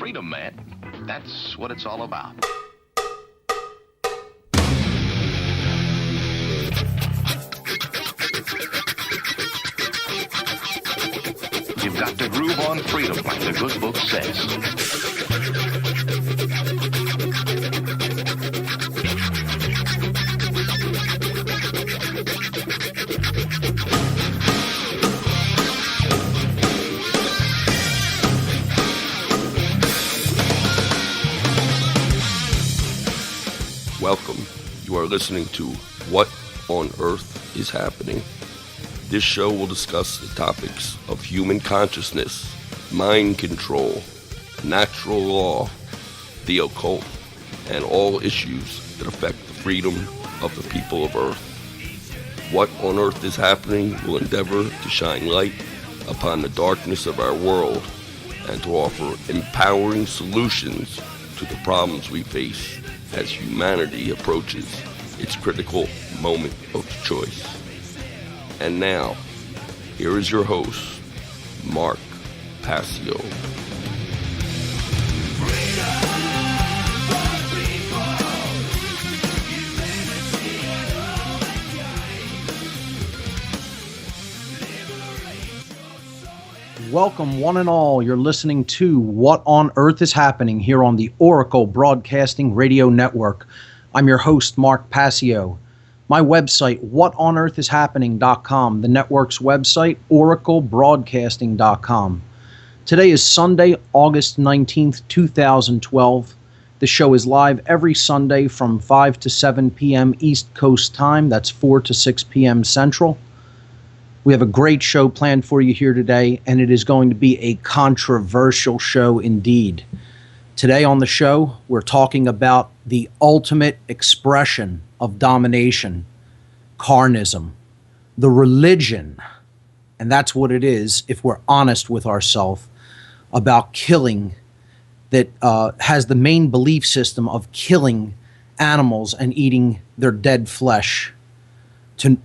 freedom, man. That's what it's all about. You've got to groove on freedom, like the good book says. Welcome. You are listening to What on Earth is Happening. This show will discuss the topics of human consciousness, mind control, natural law, the occult, and all issues that affect the freedom of the people of Earth. What on Earth is Happening will endeavor to shine light upon the darkness of our world and to offer empowering solutions to the problems we face as humanity approaches its critical moment of choice. And now, here is your host, Mark Passio. Welcome, one and all. You're listening to What on Earth is Happening here on the Oracle Broadcasting Radio Network. I'm your host, Mark Passio. My website, whatonearthishappening.com. The network's website, oraclebroadcasting.com. Today is Sunday, August 19th, 2012. The show is live every Sunday from 5 to 7 p.m. East Coast time. That's 4 to 6 p.m. Central. We have a great show planned for you here today, and it is going to be a controversial show indeed. Today on the show, we're talking about the ultimate expression of domination, Carnism, the religion, and that's what it is if we're honest with ourselves, about killing, that has the main belief system of killing animals and eating their dead flesh to,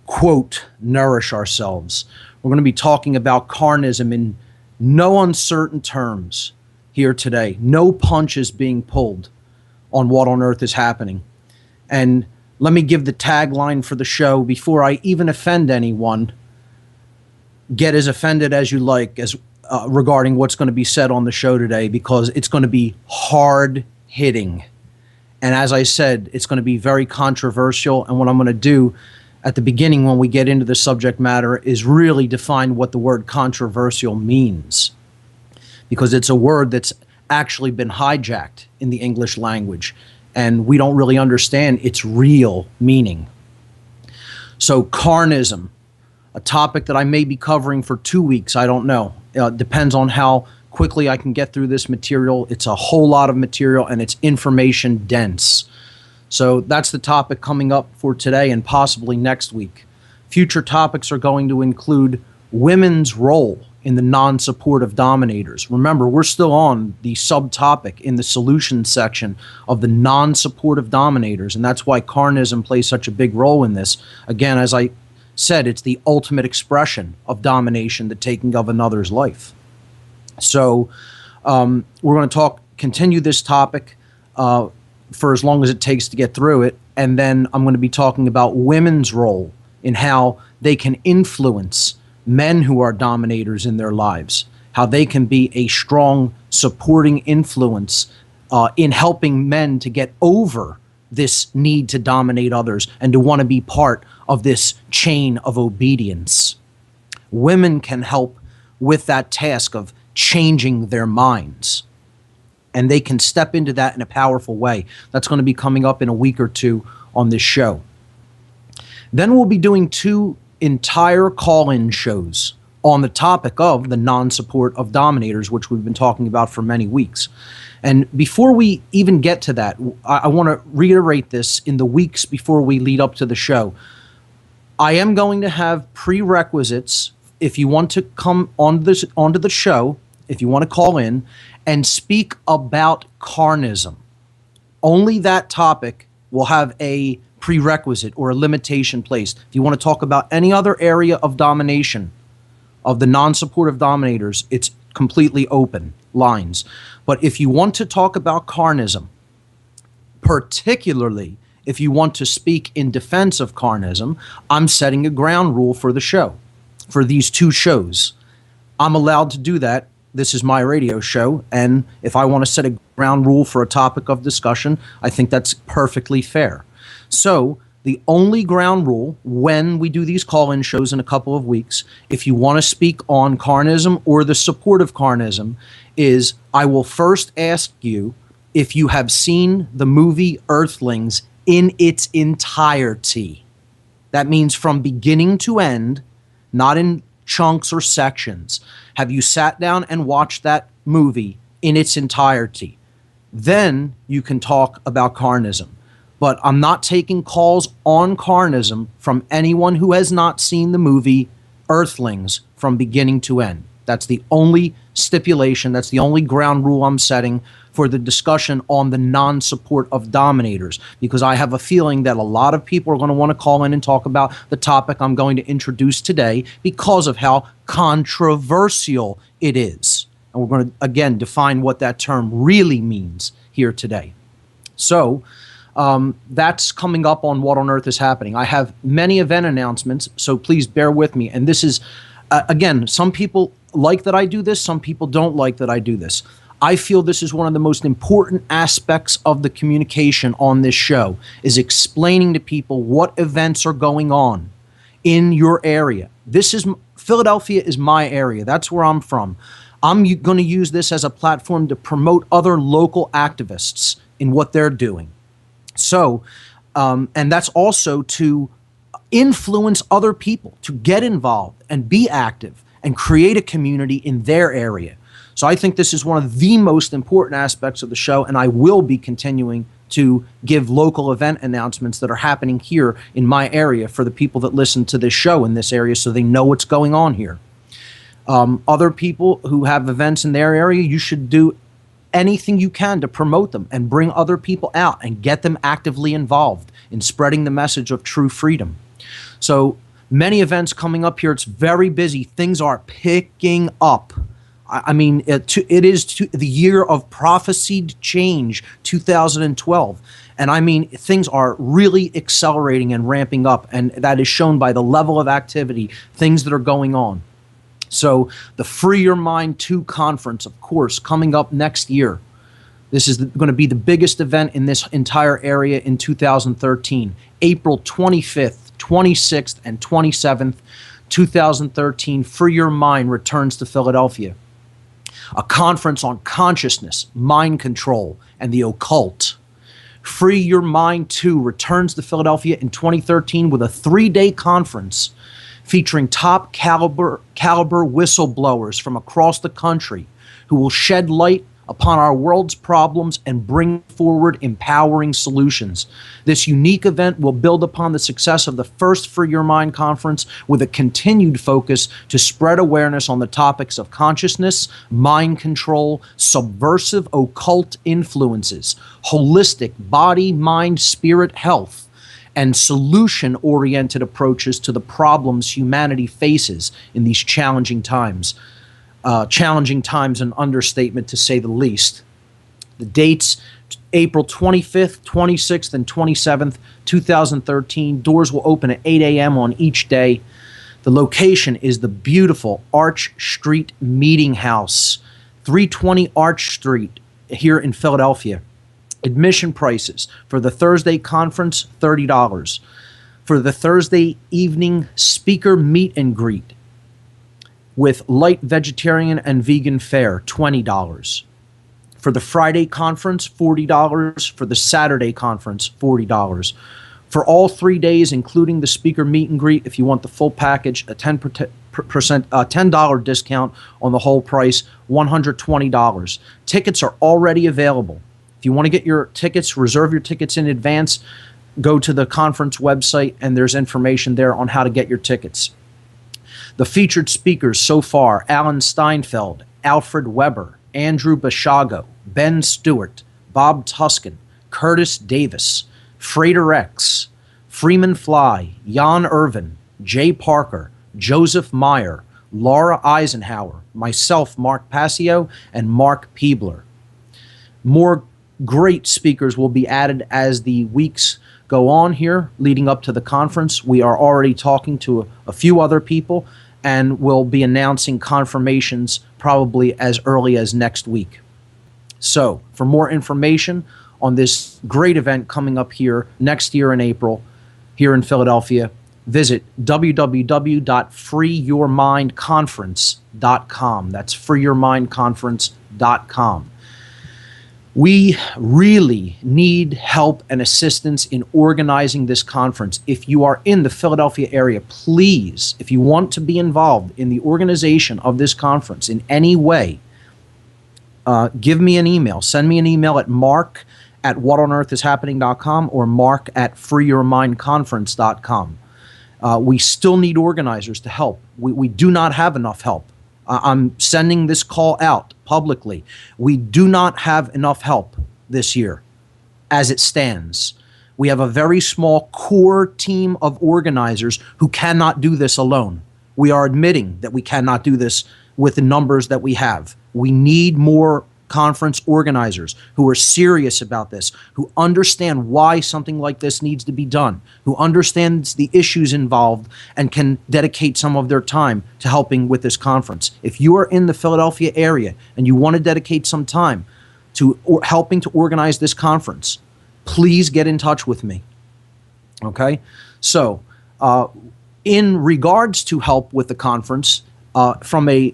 quote, nourish ourselves. We're going to be talking about Carnism in no uncertain terms here today. No punches being pulled on What on Earth is Happening. And let me give the tagline for the show before I even offend anyone. Get as offended as you like as regarding what's going to be said on the show today, because it's going to be hard hitting. And as I said, it's going to be very controversial. And what I'm going to do at the beginning, when we get into the subject matter, is really define what the word controversial means, because it's a word that's actually been hijacked in the English language, and we don't really understand its real meaning. So Carnism, a topic that I may be covering for 2 weeks, I don't know. Depends on how quickly I can get through this material. It's a whole lot of material, and it's information dense. So that's the topic coming up for today and possibly next week. Future topics are going to include women's role in the non-support of dominators. Remember, we're still on the subtopic in the solutions section of the non-support of dominators, and that's why Carnism plays such a big role in this. Again, as I said, it's the ultimate expression of domination, the taking of another's life. So we're going to continue this topic for as long as it takes to get through it. And then I'm going to be talking about women's role in how they can influence men who are dominators in their lives, how they can be a strong supporting influence in helping men to get over this need to dominate others and to want to be part of this chain of obedience. Women can help with that task of changing their minds, and they can step into that in a powerful way. That's going to be coming up in a week or two on this show. Then we'll be doing 2 entire call-in shows on the topic of the non-support of dominators, which we've been talking about for many weeks. And before we even get to that, I want to reiterate this in the weeks before we lead up to the show. I am going to have prerequisites if you want to come onto the show, if you want to call in and speak about Carnism. Only that topic will have a prerequisite or a limitation placed. If you want to talk about any other area of domination, of the non-supportive dominators, it's completely open. lines. But if you want to talk about carnism, particularly if you want to speak in defense of carnism, I'm setting a ground rule for the show, for these two shows. I'm allowed to do that. This is my radio show, and if I want to set a ground rule for a topic of discussion, I think that's perfectly fair. So the only ground rule when we do these call-in shows in a couple of weeks, if you want to speak on carnism or the support of carnism, is I will first ask you if you have seen the movie Earthlings in its entirety. That means from beginning to end, not in chunks or sections. Have you sat down and watched that movie in its entirety? Then you can talk about carnism. But I'm not taking calls on carnism from anyone who has not seen the movie Earthlings from beginning to end. That's the only stipulation, that's the only ground rule I'm setting for the discussion on the non-support of Dominators, because I have a feeling that a lot of people are going to want to call in and talk about the topic I'm going to introduce today because of how controversial it is. And we're going to, again, define what that term really means here today. So that's coming up on What on Earth is Happening. I have many event announcements, so please bear with me. And this is, again, some people like that I do this, some people don't like that I do this. I feel this is one of the most important aspects of the communication on this show, is explaining to people what events are going on in your area. Philadelphia is my area. That's where I'm from. I'm going to use this as a platform to promote other local activists in what they're doing. So, and that's also to influence other people to get involved and be active and create a community in their area. So I think this is one of the most important aspects of the show, and I will be continuing to give local event announcements that are happening here in my area for the people that listen to this show in this area so they know what's going on here. Other people who have events in their area, you should do anything you can to promote them and bring other people out and get them actively involved in spreading the message of true freedom. So many events coming up here. It's very busy. Things are picking up. I mean, it is the year of prophesied change, 2012. And I mean, things are really accelerating and ramping up. And that is shown by the level of activity, things that are going on. So the Free Your Mind 2 conference, of course, coming up next year. This is going to be the biggest event in this entire area in 2013. April 25th, 26th, and 27th, 2013, Free Your Mind returns to Philadelphia. A conference on consciousness, mind control, and the occult. Free Your Mind 2 returns to Philadelphia in 2013 with a 3-day conference featuring top caliber whistleblowers from across the country who will shed light upon our world's problems and bring forward empowering solutions. This unique event will build upon the success of the first Free Your Mind conference with a continued focus to spread awareness on the topics of consciousness, mind control, subversive occult influences, holistic body, mind, spirit health, and solution-oriented approaches to the problems humanity faces in these challenging times. Challenging times, an understatement to say the least. The dates, April 25th, 26th, and 27th, 2013. Doors will open at 8 a.m. on each day. The location is the beautiful Arch Street Meeting House, 320 Arch Street here in Philadelphia. Admission prices for the Thursday conference, $30. For the Thursday evening speaker meet and greet with light vegetarian and vegan fare, $20. For the Friday conference, $40. For the Saturday conference, $40. For all 3 days, including the speaker meet and greet, if you want the full package, a $10 discount on the whole price, $120. Tickets are already available. If you want to get your tickets, reserve your tickets in advance, go to the conference website and there's information there on how to get your tickets. The featured speakers so far: Alan Steinfeld, Alfred Weber, Andrew Bashago, Ben Stewart, Bob Tuscan, Curtis Davis, Frater X, Freeman Fly, Jan Irvin, Jay Parker, Joseph Meyer, Laura Eisenhower, myself, Mark Passio, and Mark Peebler. More great speakers will be added as the weeks go on here leading up to the conference. We are already talking to a few other people, and we'll be announcing confirmations probably as early as next week. So for more information on this great event coming up here next year in April here in Philadelphia, visit www.freeyourmindconference.com. That's freeyourmindconference.com. We really need help and assistance in organizing this conference. If you are in the Philadelphia area, please, if you want to be involved in the organization of this conference in any way, give me an email. Send me an email at mark@whatonearthishappening.com or mark@freeyourmindconference.com. We still need organizers to help. We do not have enough help. I'm sending this call out publicly. We do not have enough help this year as it stands. We have a very small core team of organizers who cannot do this alone. We are admitting that we cannot do this with the numbers that we have. We need more conference organizers who are serious about this, who understand why something like this needs to be done, who understands the issues involved and can dedicate some of their time to helping with this conference. If you are in the Philadelphia area and you want to dedicate some time to helping to organize this conference, please get in touch with me. Okay? So, in regards to help with the conference, from a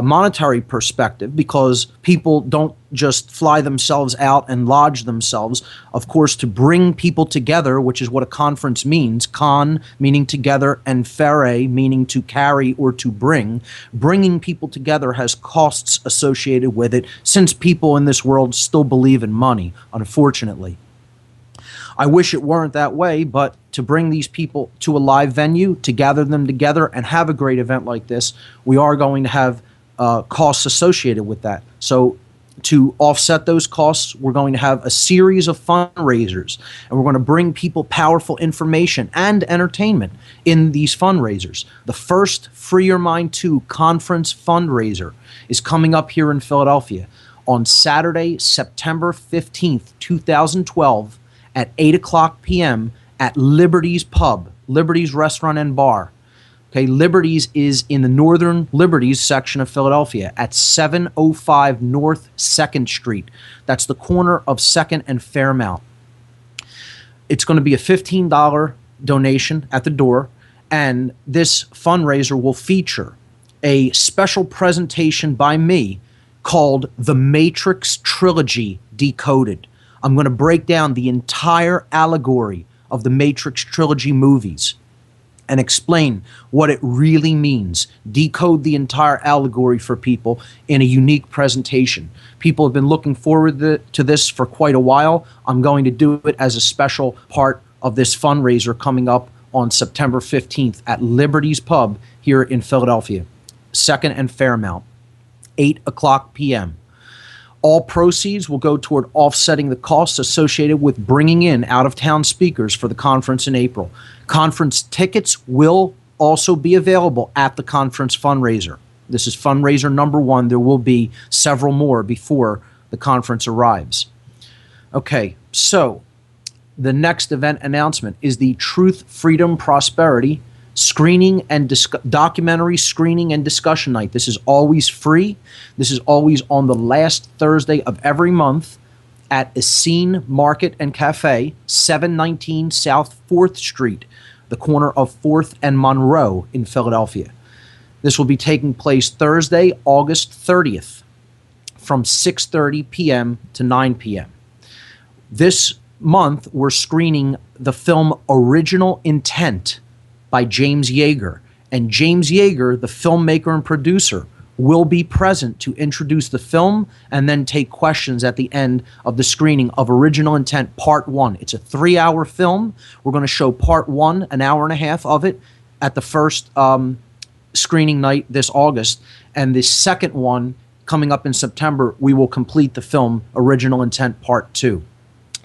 monetary perspective, because people don't just fly themselves out and lodge themselves, of course, to bring people together, which is what a conference means, con meaning together and fere meaning to carry or to bring. Bringing people together has costs associated with it, since people in this world still believe in money, unfortunately. I wish it weren't that way, but to bring these people to a live venue, to gather them together and have a great event like this, we are going to have costs associated with that. So to offset those costs, we're going to have a series of fundraisers, and we're going to bring people powerful information and entertainment in these fundraisers. The first Free Your Mind 2 conference fundraiser is coming up here in Philadelphia on Saturday, September 15th, 2012 at 8 o'clock p.m. at Liberty's Pub, Liberty's Restaurant and Bar. Okay, Liberty's is in the Northern Liberties section of Philadelphia at 705 North 2nd Street. That's the corner of 2nd and Fairmount. It's going to be a $15 donation at the door, and this fundraiser will feature a special presentation by me called The Matrix Trilogy Decoded. I'm going to break down the entire allegory of the Matrix Trilogy movies and explain what it really means, decode the entire allegory for people in a unique presentation. People have been looking forward to this for quite a while. I'm going to do it as a special part of this fundraiser coming up on September 15th at Liberty's Pub here in Philadelphia, 2nd and Fairmount, 8 o'clock p.m. All proceeds will go toward offsetting the costs associated with bringing in out-of-town speakers for the conference in April. Conference tickets will also be available at the conference fundraiser. This is fundraiser number 1. There will be several more before the conference arrives. Okay, so the next event announcement is the Truth, Freedom, Prosperity screening and documentary screening and discussion night. This is always free. This is always on the last Thursday of every month at Essene Market and Cafe, 719 South 4th Street, the corner of 4th and Monroe in Philadelphia. This will be taking place Thursday, August 30th from 6:30 p.m. to 9 p.m. This month, we're screening the film Original Intent by James Yeager. And James Yeager, the filmmaker and producer, will be present to introduce the film and then take questions at the end of the screening of Original Intent Part 1. It's a 3-hour film. We're going to show Part 1, an hour and a half of it, at the first screening night this August. And the second one, coming up in September, we will complete the film Original Intent Part 2.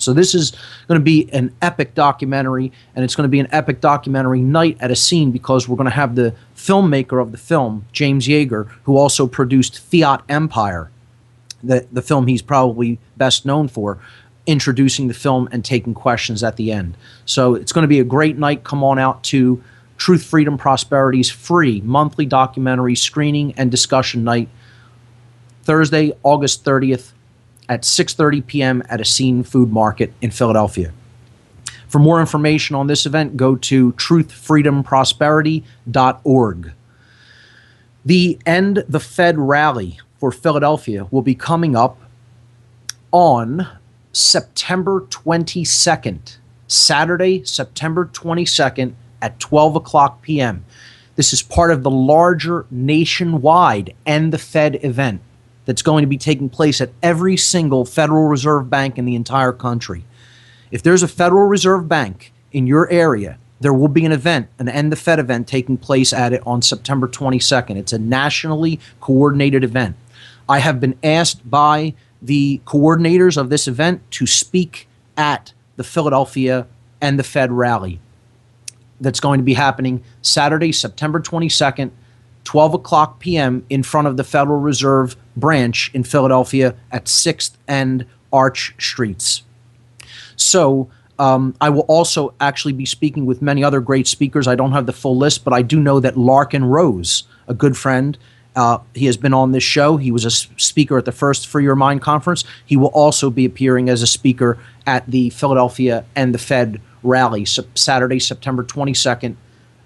So this is going to be an epic documentary, and it's going to be an epic documentary night at a scene because we're going to have the filmmaker of the film, James Yeager, who also produced Fiat Empire, the film he's probably best known for, introducing the film and taking questions at the end. So it's going to be a great night. Come on out to Truth, Freedom, Prosperity's free monthly documentary screening and discussion night, Thursday, August 30th at 6:30 p.m. at a Scene Food Market in Philadelphia. For more information on this event, go to truthfreedomprosperity.org. The End the Fed rally for Philadelphia will be coming up on September 22nd, Saturday, September 22nd at 12 o'clock p.m. This is part of the larger nationwide End the Fed event that's going to be taking place at every single Federal Reserve Bank in the entire country. If there's a Federal Reserve Bank in your area, there will be an event, an End the Fed event taking place at it on September 22nd. It's a nationally coordinated event. I have been asked by the coordinators of this event to speak at the Philadelphia End the Fed rally that's going to be happening Saturday, September 22nd, 12 o'clock p.m. in front of the Federal Reserve branch in Philadelphia at 6th and Arch Streets. So I will also actually be speaking with many other great speakers. I don't have the full list, but I do know that Larkin Rose, a good friend, he has been on this show. He was a speaker at the first Free Your Mind conference. He will also be appearing as a speaker at the Philadelphia and the Fed rally, Saturday, September 22nd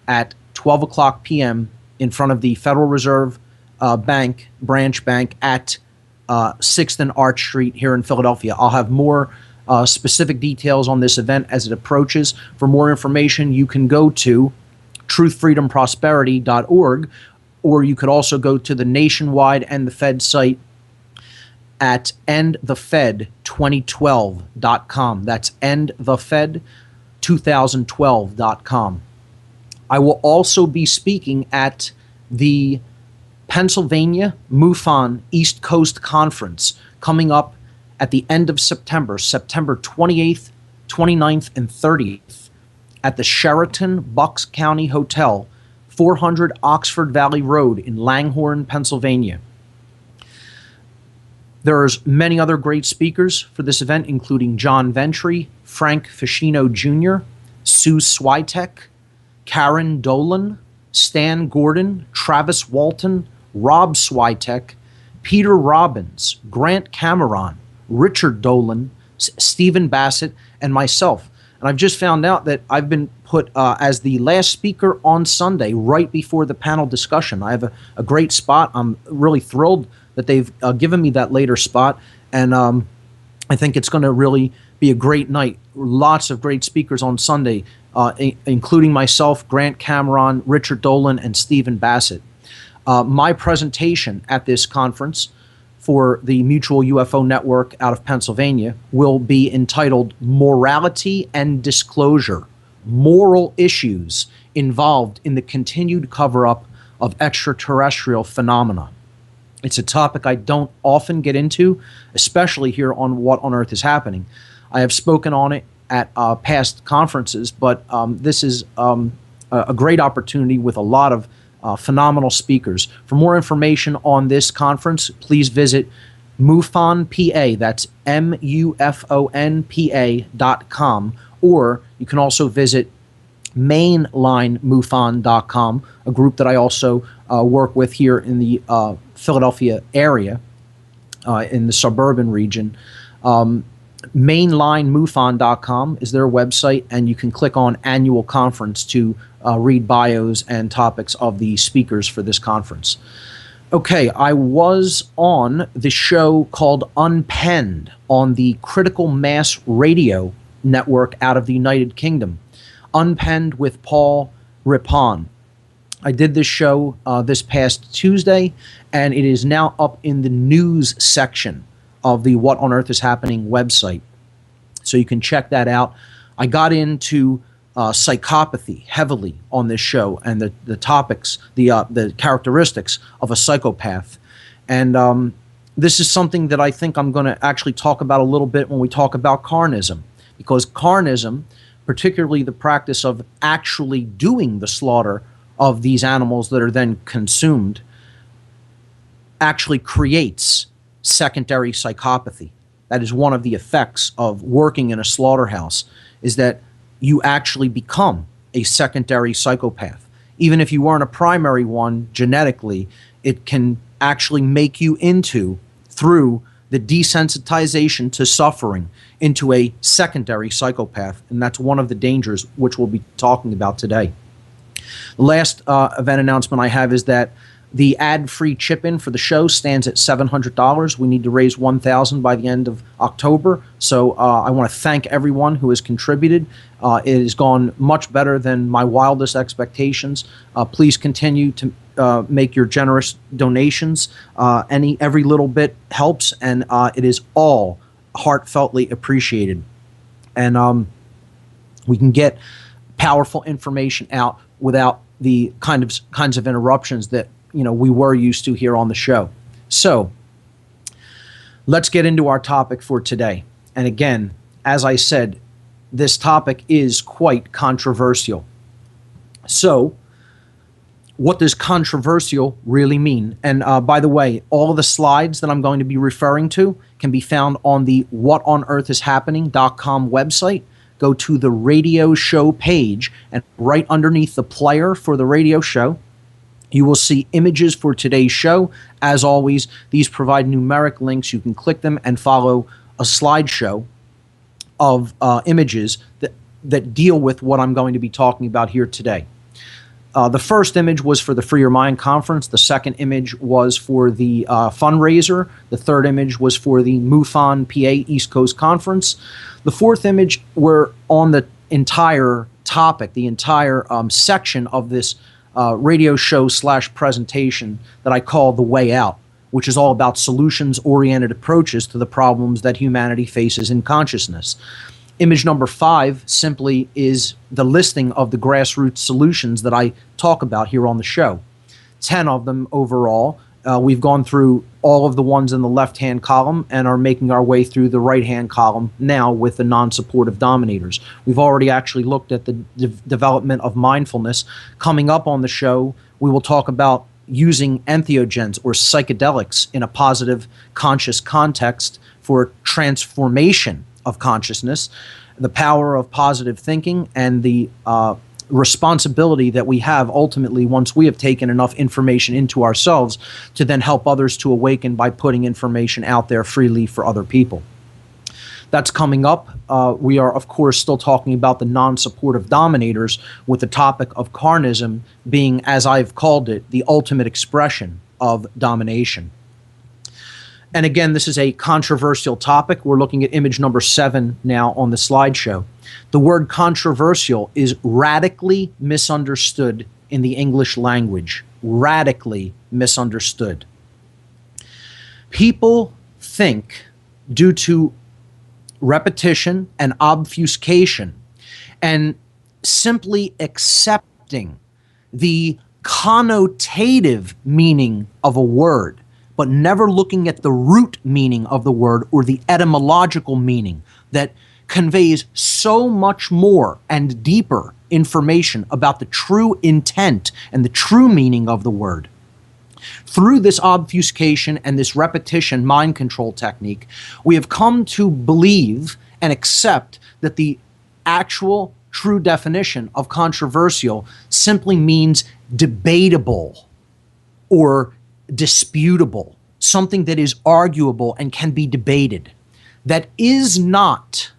at 12 o'clock p.m. in front of the Federal Reserve Bank, branch bank at 6th and Arch Street here in Philadelphia. I'll have more specific details on this event as it approaches. For more information, you can go to truthfreedomprosperity.org, or you could also go to the nationwide End the Fed site at endthefed2012.com. That's endthefed2012.com. I will also be speaking at the Pennsylvania MUFON East Coast Conference coming up at the end of September, September 28th, 29th, and 30th at the Sheraton Bucks County Hotel, 400 Oxford Valley Road in Langhorne, Pennsylvania. There's many other great speakers for this event, including John Ventry, Frank Ficino Jr., Sue Switek, Karen Dolan, Stan Gordon, Travis Walton, Rob Switek, Peter Robbins, Grant Cameron, Richard Dolan, Stephen Bassett, and myself. And I've just found out that I've been put as the last speaker on Sunday, right before the panel discussion. I have a great spot. I'm really thrilled that they've given me that later spot. And I think it's going to really be a great night. Lots of great speakers on Sunday, including myself, Grant Cameron, Richard Dolan, and Stephen Bassett. My presentation at this conference for the Mutual UFO Network out of Pennsylvania will be entitled Morality and Disclosure, Moral Issues Involved in the Continued Cover-Up of Extraterrestrial Phenomena. It's a topic I don't often get into, especially here on What on Earth is Happening. I have spoken on it at past conferences, but this is a great opportunity with a lot of phenomenal speakers. For more information on this conference, please visit MUFON PA, that's MUFONPA.com, or you can also visit mainlinemufon.com, a group that I also work with here in the Philadelphia area, in the suburban region. Mainlinemufon.com is their website, and you can click on Annual Conference to read bios and topics of the speakers for this conference. Okay, I was on the show called Unpenned on the Critical Mass Radio Network out of the United Kingdom. Unpenned with Paul Rippon. I did this show this past Tuesday, and it is now up in the news section of the What on Earth is Happening website. So you can check that out. I got into psychopathy heavily on this show, and the topics, the characteristics of a psychopath. And this is something that I think I'm going to actually talk about a little bit when we talk about Carnism, because Carnism, particularly the practice of actually doing the slaughter of these animals that are then consumed, actually creates secondary psychopathy. That is one of the effects of working in a slaughterhouse, is that you actually become a secondary psychopath. Even if you weren't a primary one genetically, it can actually make you into, through the desensitization to suffering, into a secondary psychopath. And that's one of the dangers which we'll be talking about today. The last event announcement I have is that the ad-free chip-in for the show stands at $700. We need to raise $1,000 by the end of October. So I want to thank everyone who has contributed. It has gone much better than my wildest expectations. Please continue to make your generous donations. Every little bit helps, and it is all heartfeltly appreciated. And we can get powerful information out without the kinds of interruptions that we were used to here on the show. So let's get into our topic for today. And again, as I said, this topic is quite controversial. So what does controversial really mean? And by the way, all of the slides that I'm going to be referring to can be found on the whatonearthishappening.com website. Go to the radio show page, and right underneath the player for the radio show, you will see images for today's show. As always, these provide numeric links. You can click them and follow a slideshow of images that deal with what I'm going to be talking about here today. The first image was for the Free Your Mind conference. The second image was for the fundraiser. The third image was for the MUFON PA East Coast Conference. The fourth image were on the entire topic, the entire section of this radio show / presentation that I call The Way Out, which is all about solutions-oriented approaches to the problems that humanity faces in consciousness. Image number 5 simply is the listing of the grassroots solutions that I talk about here on the show. 10 of them overall. We've gone through all of the ones in the left-hand column and are making our way through the right-hand column now with the non-supportive dominators. We've already actually looked at the development of mindfulness. Coming up on the show, we will talk about using entheogens or psychedelics in a positive conscious context for transformation of consciousness, the power of positive thinking, and the responsibility that we have ultimately once we have taken enough information into ourselves to then help others to awaken by putting information out there freely for other people. That's coming up. We are, of course, still talking about the non-supportive dominators, with the topic of Carnism being, as I've called it, the ultimate expression of domination. And again, this is a controversial topic. We're looking at image number 7 now on the slideshow. The word controversial is radically misunderstood in the English language. Radically misunderstood. People think, due to repetition and obfuscation and simply accepting the connotative meaning of a word, but never looking at the root meaning of the word or the etymological meaning that conveys so much more and deeper information about the true intent and the true meaning of the word. Through this obfuscation and this repetition mind control technique, we have come to believe and accept that the actual true definition of controversial simply means debatable or disputable, something that is arguable and can be debated. That is not,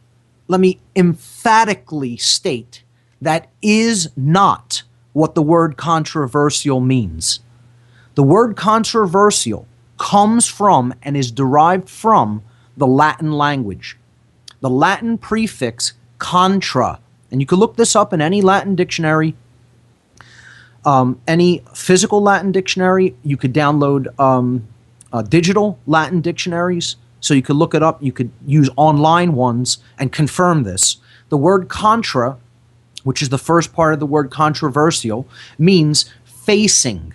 let me emphatically state, that is not what the word controversial means. The word controversial comes from and is derived from the Latin language. The Latin prefix contra, and you can look this up in any Latin dictionary, any physical Latin dictionary. You could download digital Latin dictionaries, so you could look it up. You could use online ones and confirm this. The word contra, which is the first part of the word controversial, means facing,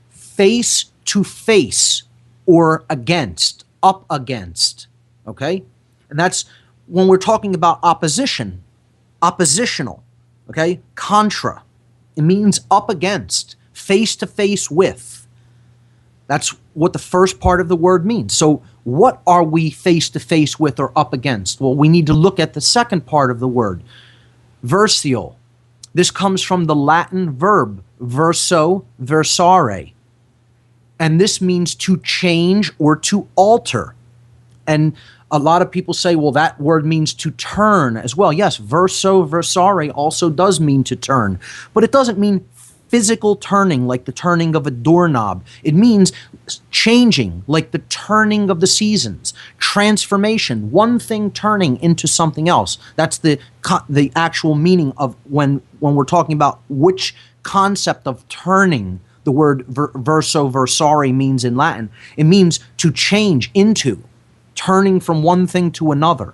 face to face or against, up against, okay? And that's when we're talking about opposition, oppositional, okay? Contra. It means up against, face to face with. That's what the first part of the word means. So what are we face to face with or up against? Well, we need to look at the second part of the word, versio. This comes from the Latin verb verso, versare. And this means to change or to alter. And a lot of people say, well, that word means to turn as well. Yes, verso, versare also does mean to turn. But it doesn't mean physical turning, like the turning of a doorknob. It means changing, like the turning of the seasons. Transformation, one thing turning into something else. That's the actual meaning of when we're talking about which concept of turning the word verso, versare means in Latin. It means to change into, turning from one thing to another.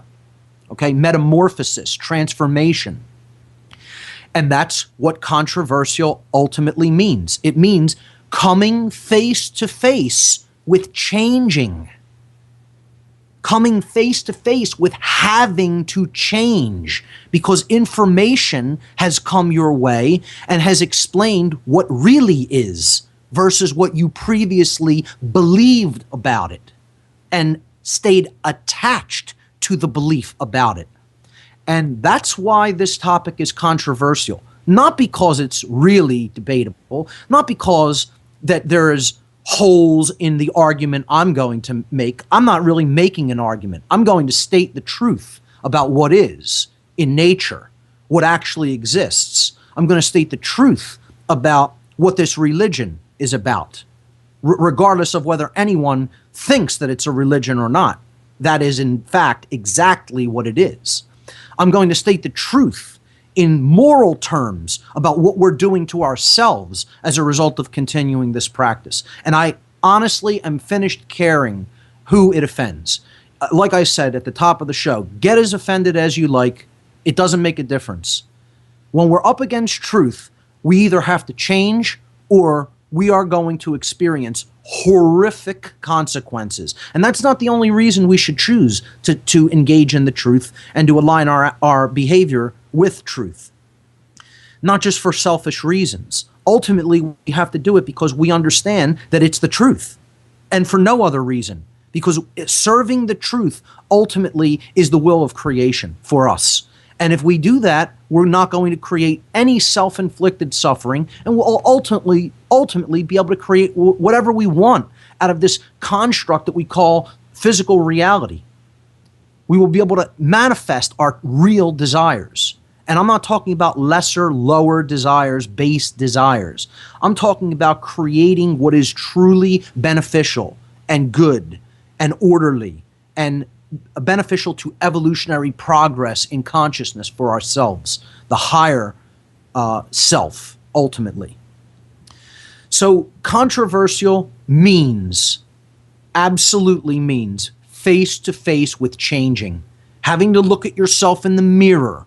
Okay, metamorphosis, transformation. And that's what controversial ultimately means. It means coming face to face with changing. Coming face to face with having to change because information has come your way and has explained what really is versus what you previously believed about it and stayed attached to the belief about it. And that's why this topic is controversial. Not because it's really debatable, not because that there's holes in the argument I'm going to make. I'm not really making an argument. I'm going to state the truth about what is in nature, what actually exists. I'm going to state the truth about what this religion is about, regardless of whether anyone thinks that it's a religion or not. That is, in fact, exactly what it is. I'm going to state the truth in moral terms about what we're doing to ourselves as a result of continuing this practice. And I honestly am finished caring who it offends. Like I said at the top of the show, get as offended as you like. It doesn't make a difference. When we're up against truth, we either have to change or we are going to experience horrific consequences. And that's not the only reason we should choose to engage in the truth and to align our behavior with truth. Not just for selfish reasons. Ultimately, we have to do it because we understand that it's the truth and for no other reason. Because serving the truth ultimately is the will of creation for us. And if we do that, we're not going to create any self-inflicted suffering, and we'll ultimately be able to create whatever we want out of this construct that we call physical reality. We will be able to manifest our real desires. And I'm not talking about lesser, lower desires, base desires. I'm talking about creating what is truly beneficial and good and orderly and beneficial to evolutionary progress in consciousness for ourselves, the higher self, ultimately. So controversial means, absolutely means, face to face with changing, having to look at yourself in the mirror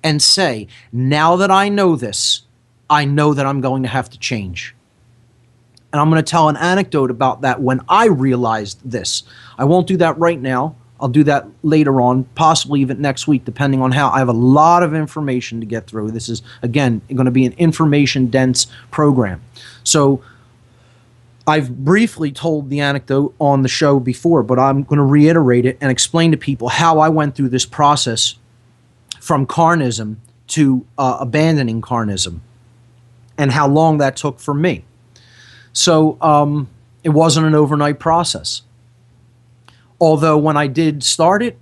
and say, now that I know this, I know that I'm going to have to change. And I'm going to tell an anecdote about that when I realized this. I won't do that right now. I'll do that later on, possibly even next week, depending on how. I have a lot of information to get through. This is, again, going to be an information-dense program. So I've briefly told the anecdote on the show before, but I'm going to reiterate it and explain to people how I went through this process from Carnism to abandoning Carnism and how long that took for me. So it wasn't an overnight process. Although when I did start it,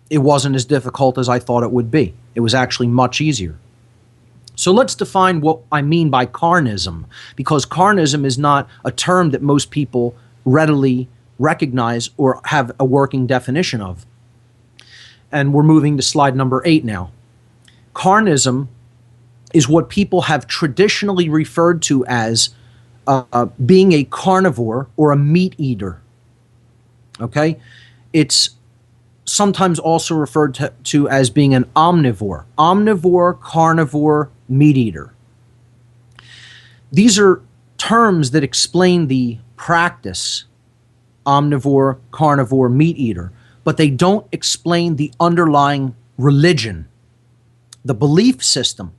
it wasn't as difficult as I thought it would be. It was actually much easier. So let's define what I mean by Carnism, because Carnism is not a term that most people readily recognize or have a working definition of. And we're moving to slide number 8 now. Carnism is what people have traditionally referred to as being a carnivore or a meat eater. Okay? It's sometimes also referred to as being an omnivore. Omnivore, carnivore, meat eater. These are terms that explain the practice omnivore, carnivore, meat eater, but they don't explain the underlying religion, the belief system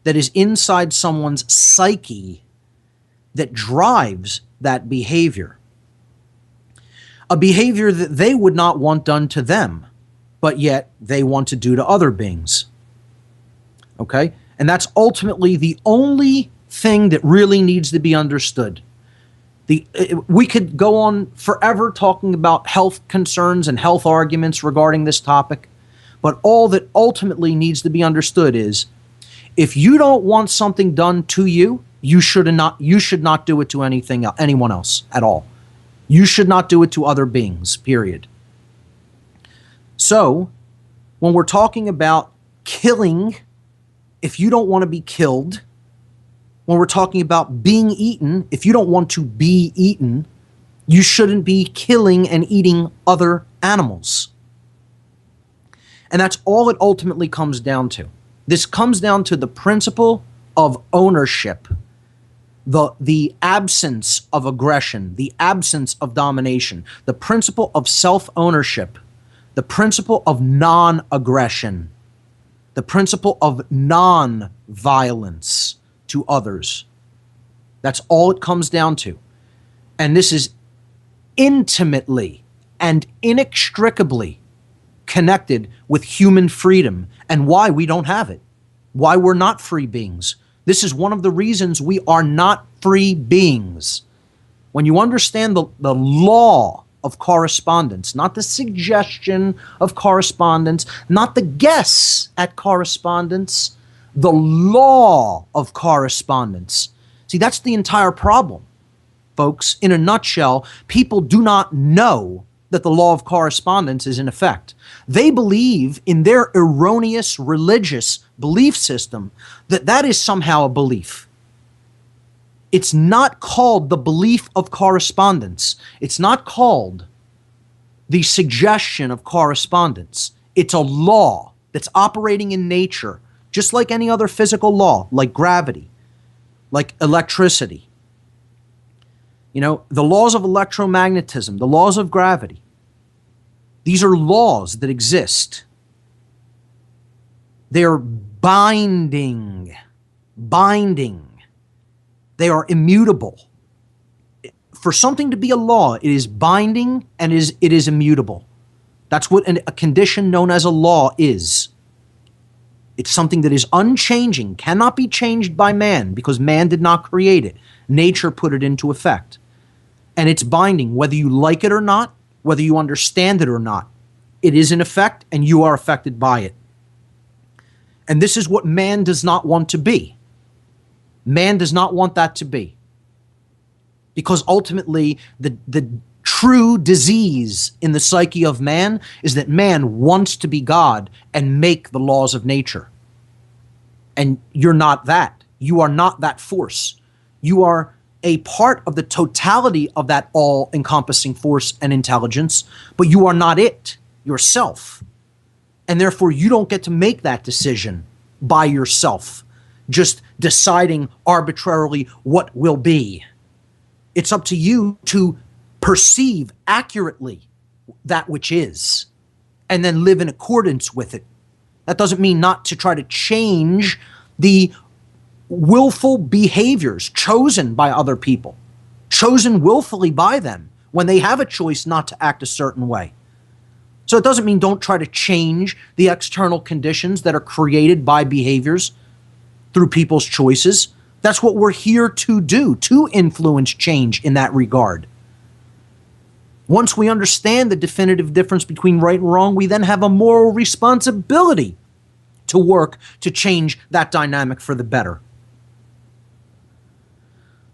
that is inside someone's psyche that drives that behavior. A behavior that they would not want done to them, but yet they want to do to other beings. Okay? And that's ultimately the only thing that really needs to be understood. We could go on forever talking about health concerns and health arguments regarding this topic, but all that ultimately needs to be understood is if you don't want something done to you, you should not do it to anyone else at all. You should not do it to other beings, period. So, when we're talking about killing, if you don't want to be killed, when we're talking about being eaten, if you don't want to be eaten, you shouldn't be killing and eating other animals. And that's all it ultimately comes down to. This comes down to the principle of ownership, the absence of aggression, the absence of domination, the principle of self-ownership, the principle of non-aggression, the principle of non-violence to others. That's all it comes down to. And this is intimately and inextricably connected with human freedom and why we don't have it, why we're not free beings. This is one of the reasons we are not free beings. When you understand the law of correspondence, not the suggestion of correspondence, not the guess at correspondence, the law of correspondence. See, that's the entire problem, folks. In a nutshell, people do not know that the law of correspondence is in effect. They believe in their erroneous religious belief system that is somehow a belief. It's not called the belief of correspondence. It's not called the suggestion of correspondence. It's a law that's operating in nature, just like any other physical law, like gravity, like electricity. You know, the laws of electromagnetism, the laws of gravity. These are laws that exist. They're binding. They are immutable. For something to be a law, it is binding and it is immutable. That's what a condition known as a law is. It's something that is unchanging, cannot be changed by man because man did not create it. Nature put it into effect. And it's binding, whether you like it or not, whether you understand it or not. It is in effect and you are affected by it. And this is what man does not want to be. Man does not want that to be. Because ultimately, the true disease in the psyche of man is that man wants to be God and make the laws of nature. And you're not that. You are not that force. You are a part of the totality of that all-encompassing force and intelligence, but you are not it yourself. And therefore, you don't get to make that decision by yourself, just deciding arbitrarily what will be. It's up to you to perceive accurately that which is, and then live in accordance with it. That doesn't mean not to try to change the willful behaviors chosen by other people, chosen willfully by them when they have a choice not to act a certain way. So it doesn't mean don't try to change the external conditions that are created by behaviors through people's choices. That's what we're here to do, to influence change in that regard. Once we understand the definitive difference between right and wrong, we then have a moral responsibility to work to change that dynamic for the better.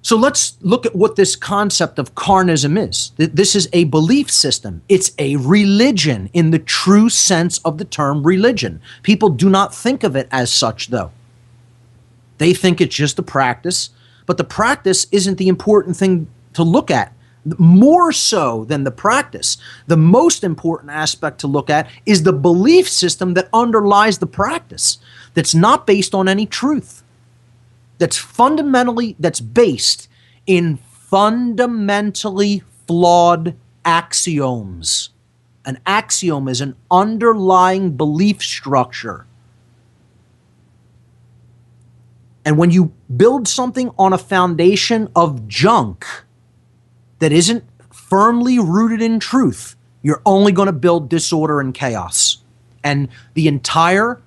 So let's look at what this concept of carnism is. This is a belief system. It's a religion in the true sense of the term religion. People do not think of it as such, though. They think it's just a practice, but the practice isn't the important thing to look at. More so than the practice, the most important aspect to look at is the belief system that underlies the practice, that's not based on any truth, that's based in fundamentally flawed axioms. An axiom is an underlying belief structure. And when you build something on a foundation of junk that isn't firmly rooted in truth, you're only going to build disorder and chaos. And the entire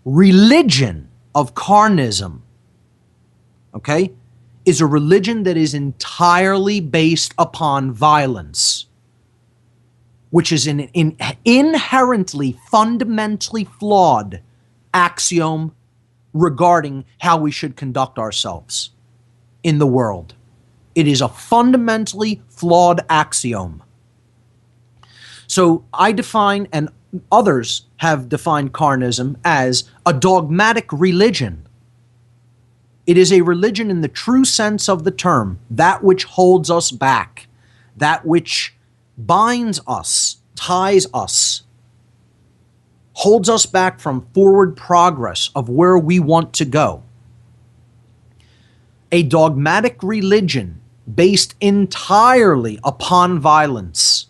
religion of Carnism, okay, is a religion that is entirely based upon violence, which is an inherently, fundamentally flawed axiom regarding how we should conduct ourselves in the world. It is a fundamentally flawed axiom. So I define, and others have defined Carnism as a dogmatic religion. It is a religion in the true sense of the term, that which holds us back, that which binds us, ties us, holds us back from forward progress of where we want to go. A dogmatic religion based entirely upon violence,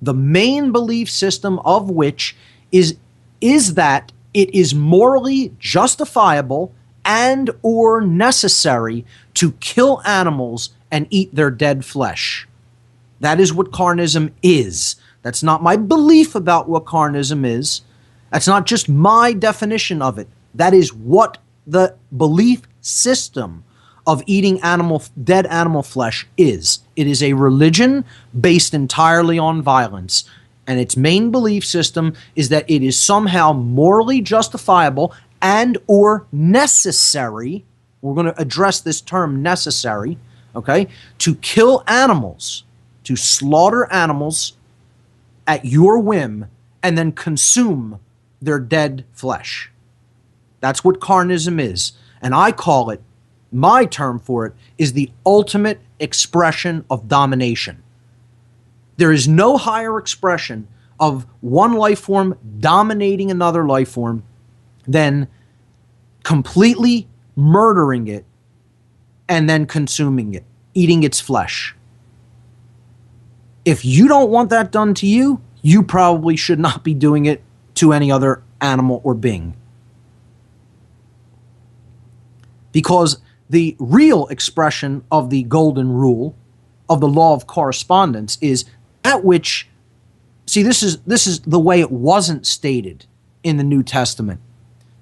the main belief system of which is that it is morally justifiable and or necessary to kill animals and eat their dead flesh. That is what Carnism is. That's not my belief about what Carnism is. That's not just my definition of it. That is what the belief system of eating dead animal flesh is. It is a religion based entirely on violence. And its main belief system is that it is somehow morally justifiable and or necessary, we're going to address this term necessary, okay, to kill animals, to slaughter animals at your whim and then consume their dead flesh. That's what Carnism is. And I call it, my term for it, is the ultimate expression of domination. There is no higher expression of one life form dominating another life form than completely murdering it and then consuming it, eating its flesh. If you don't want that done to you, you probably should not be doing it to any other animal or being. Because the real expression of the golden rule of the law of correspondence is that which, see, this is the way it wasn't stated in the New Testament.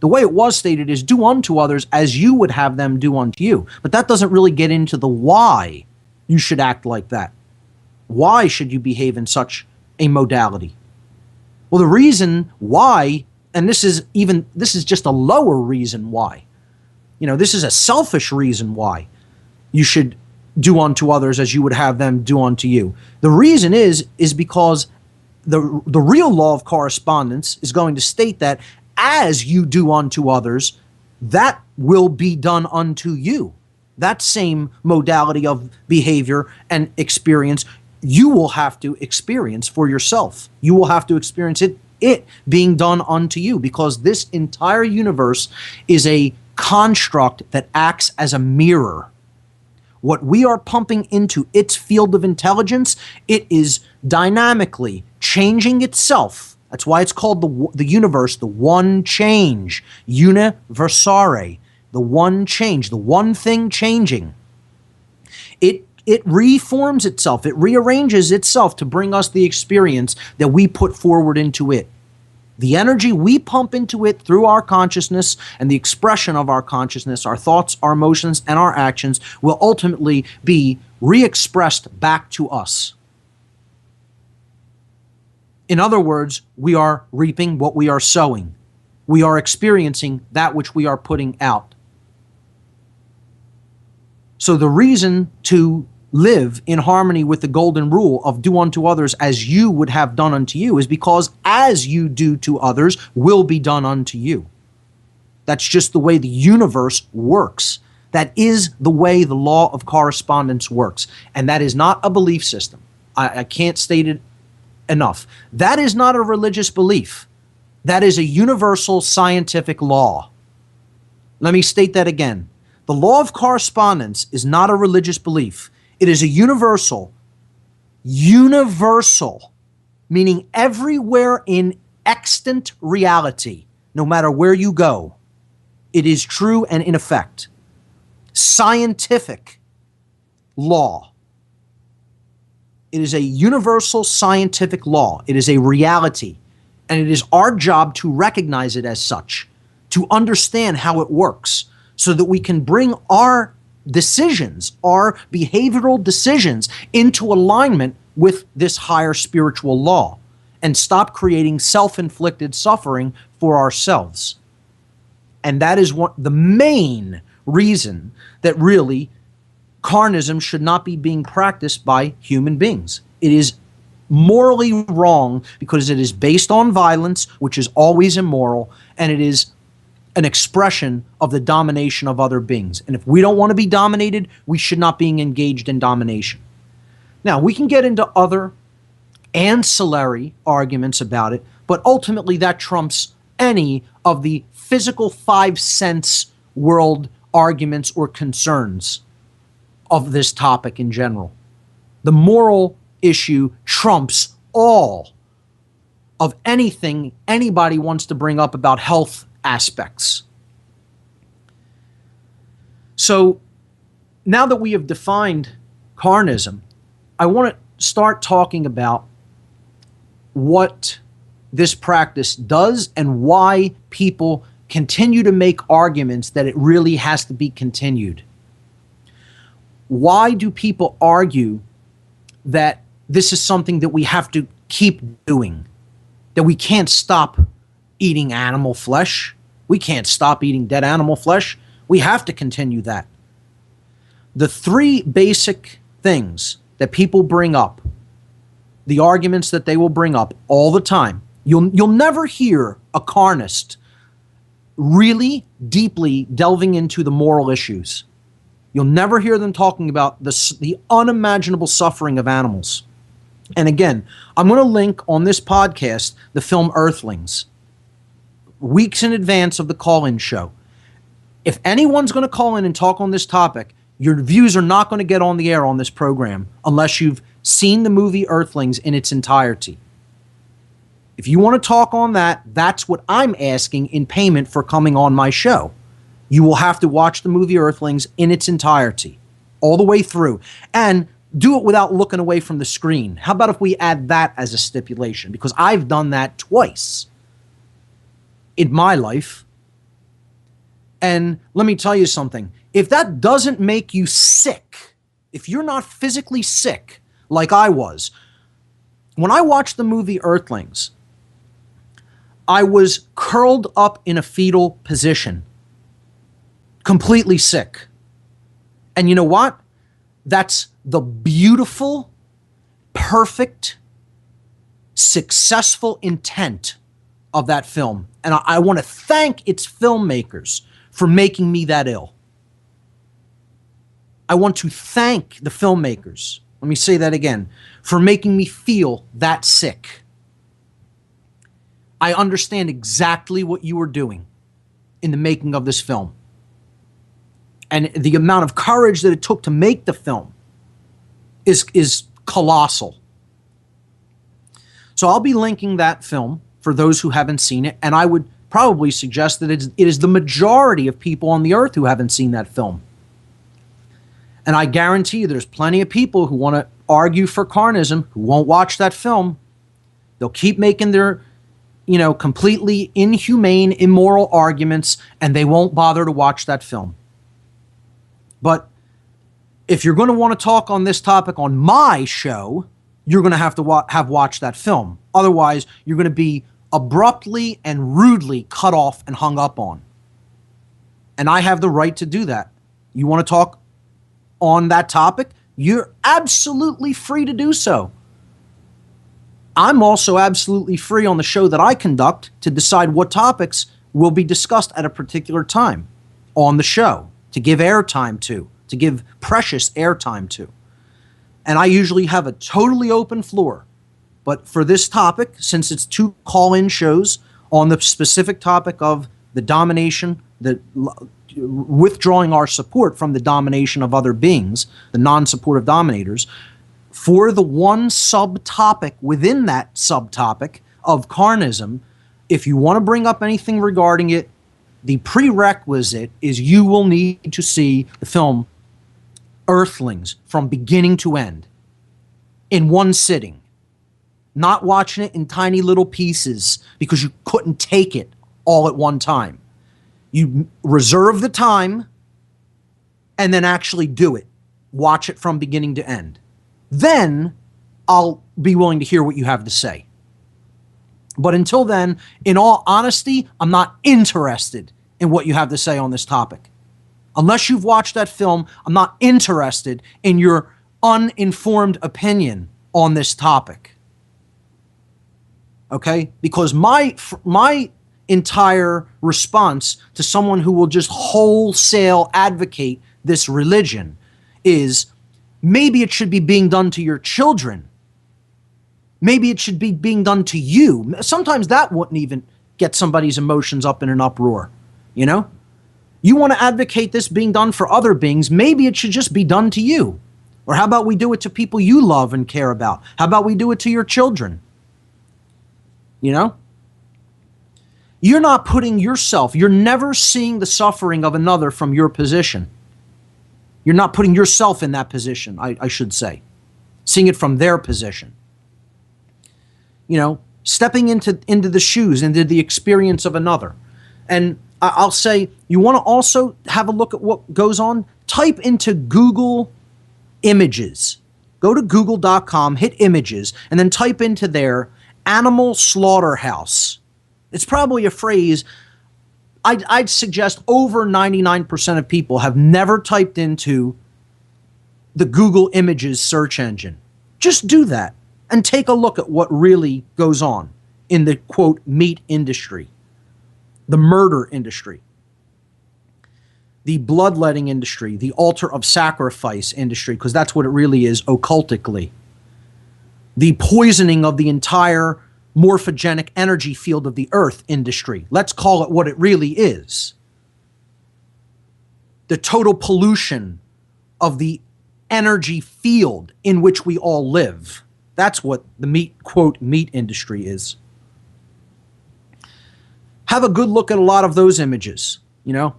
The way it was stated is do unto others as you would have them do unto you. But that doesn't really get into the why you should act like that. Why should you behave in such a modality? Well, the reason why, and this is just a lower reason why. You know, this is a selfish reason why you should do unto others as you would have them do unto you. The reason is because the real law of correspondence is going to state that as you do unto others, that will be done unto you. That same modality of behavior and experience you will have to experience for yourself. You will have to experience it being done unto you, because this entire universe is a construct that acts as a mirror. What we are pumping into its field of intelligence, it is dynamically changing itself. That's why it's called the universe, the one change, universare, the one change, the one thing changing. It reforms itself, it rearranges itself to bring us the experience that we put forward into it. The energy we pump into it through our consciousness and the expression of our consciousness, our thoughts, our emotions, and our actions will ultimately be re-expressed back to us. In other words, we are reaping what we are sowing. We are experiencing that which we are putting out. So the reason to live in harmony with the golden rule of do unto others as you would have done unto you is because as you do to others will be done unto you. That's just the way the universe works. That is the way the law of correspondence works. And that is not a belief system. I can't state it enough. That is not a religious belief. That is a universal scientific law. Let me state that again. The law of correspondence is not a religious belief. It is a universal universal, meaning everywhere in extant reality, no matter where you go, it is true and in effect. Scientific law. It is a universal scientific law. It is a reality. And it is our job to recognize it as such, to understand how it works, so that we can bring our decisions, our behavioral decisions, into alignment with this higher spiritual law and stop creating self-inflicted suffering for ourselves. And that is the main reason that really carnism should not be being practiced by human beings. It is morally wrong because it is based on violence, which is always immoral, and it is an expression of the domination of other beings. And if we don't want to be dominated, we should not be engaged in domination. Now, we can get into other ancillary arguments about it, but ultimately that trumps any of the physical 5 sense world arguments or concerns of this topic in general. The moral issue trumps all of anything anybody wants to bring up about health aspects. So now that we have defined carnism, I want to start talking about what this practice does and why people continue to make arguments that it really has to be continued. Why do people argue that this is something that we have to keep doing, that we can't stop eating animal flesh? We can't stop eating dead animal flesh. We have to continue that. The 3 basic things that people bring up, the arguments that they will bring up all the time, you'll never hear a carnist really deeply delving into the moral issues. You'll never hear them talking about the unimaginable suffering of animals. And again, I'm going to link on this podcast the film Earthlings, weeks in advance of the call-in show. If anyone's going to call in and talk on this topic, your views are not going to get on the air on this program unless you've seen the movie Earthlings in its entirety. If you want to talk on that, that's what I'm asking in payment for coming on my show. You will have to watch the movie Earthlings in its entirety, all the way through, and do it without looking away from the screen. How about if we add that as a stipulation? Because I've done that twice in my life. And let me tell you something. If that doesn't make you sick, if you're not physically sick like I was, when I watched the movie Earthlings, I was curled up in a fetal position, completely sick. And you know what? That's the beautiful, perfect, successful intent of that film. And I want to thank its filmmakers for making me that ill. I want to thank the filmmakers, let me say that again, for making me feel that sick. I understand exactly what you were doing in the making of this film. And the amount of courage that it took to make the film is colossal. So I'll be linking that film for those who haven't seen it, and I would probably suggest that it is the majority of people on the earth who haven't seen that film. And I guarantee you there's plenty of people who want to argue for carnism who won't watch that film. They'll keep making their, completely inhumane, immoral arguments, and they won't bother to watch that film. But if you're going to want to talk on this topic on my show, you're going to have to have watched that film. Otherwise, you're going to be abruptly and rudely cut off and hung up on. And I have the right to do that. You want to talk on that topic? You're absolutely free to do so. I'm also absolutely free on the show that I conduct to decide what topics will be discussed at a particular time on the show, to give airtime to give precious airtime to. And I usually have a totally open floor. But for this topic, since it's 2 call-in shows on the specific topic of the domination, withdrawing our support from the domination of other beings, the non-supportive dominators, for the one subtopic within that subtopic of carnism, if you want to bring up anything regarding it, the prerequisite is you will need to see the film Earthlings from beginning to end in one sitting. Not watching it in tiny little pieces because you couldn't take it all at one time. You reserve the time and then actually do it. Watch it from beginning to end. Then I'll be willing to hear what you have to say. But until then, in all honesty, I'm not interested in what you have to say on this topic. Unless you've watched that film, I'm not interested in your uninformed opinion on this topic. Okay? Because my entire response to someone who will just wholesale advocate this religion is maybe it should be being done to your children. Maybe it should be being done to you. Sometimes that wouldn't even get somebody's emotions up in an uproar, you know? You want to advocate this being done for other beings, maybe it should just be done to you. Or how about we do it to people you love and care about? How about we do it to your children? You know? You're not putting yourself, you're never seeing the suffering of another from your position. You're not putting yourself in that position, I should say. Seeing it from their position. You know, stepping into the shoes, into the experience of another. And I'll say, you want to also have a look at what goes on? Type into Google images. Go to google.com, hit images, and then type into there, animal slaughterhouse. It's probably a phrase I'd suggest over 99% of people have never typed into the Google Images search engine. Just do that and take a look at what really goes on in the, quote, meat industry, the murder industry, the bloodletting industry, the altar of sacrifice industry, because that's what it really is occultically, the poisoning of the entire morphogenic energy field of the earth industry. Let's call it what it really is. The total pollution of the energy field in which we all live. That's what the meat, quote, meat industry is. Have a good look at a lot of those images, you know,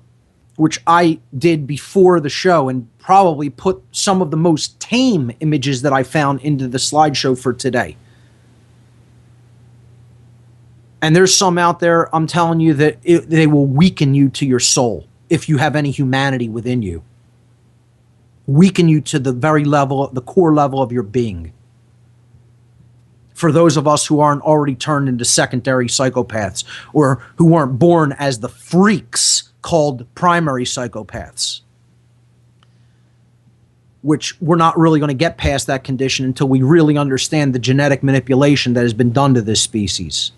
which I did before the show and probably put some of the most tame images that I found into the slideshow for today. And there's some out there, I'm telling you, that they will weaken you to your soul if you have any humanity within you. Weaken you to the very level, the core level of your being. For those of us who aren't already turned into secondary psychopaths or who weren't born as the freaks called primary psychopaths, which we're not really going to get past that condition until we really understand the genetic manipulation that has been done to this species.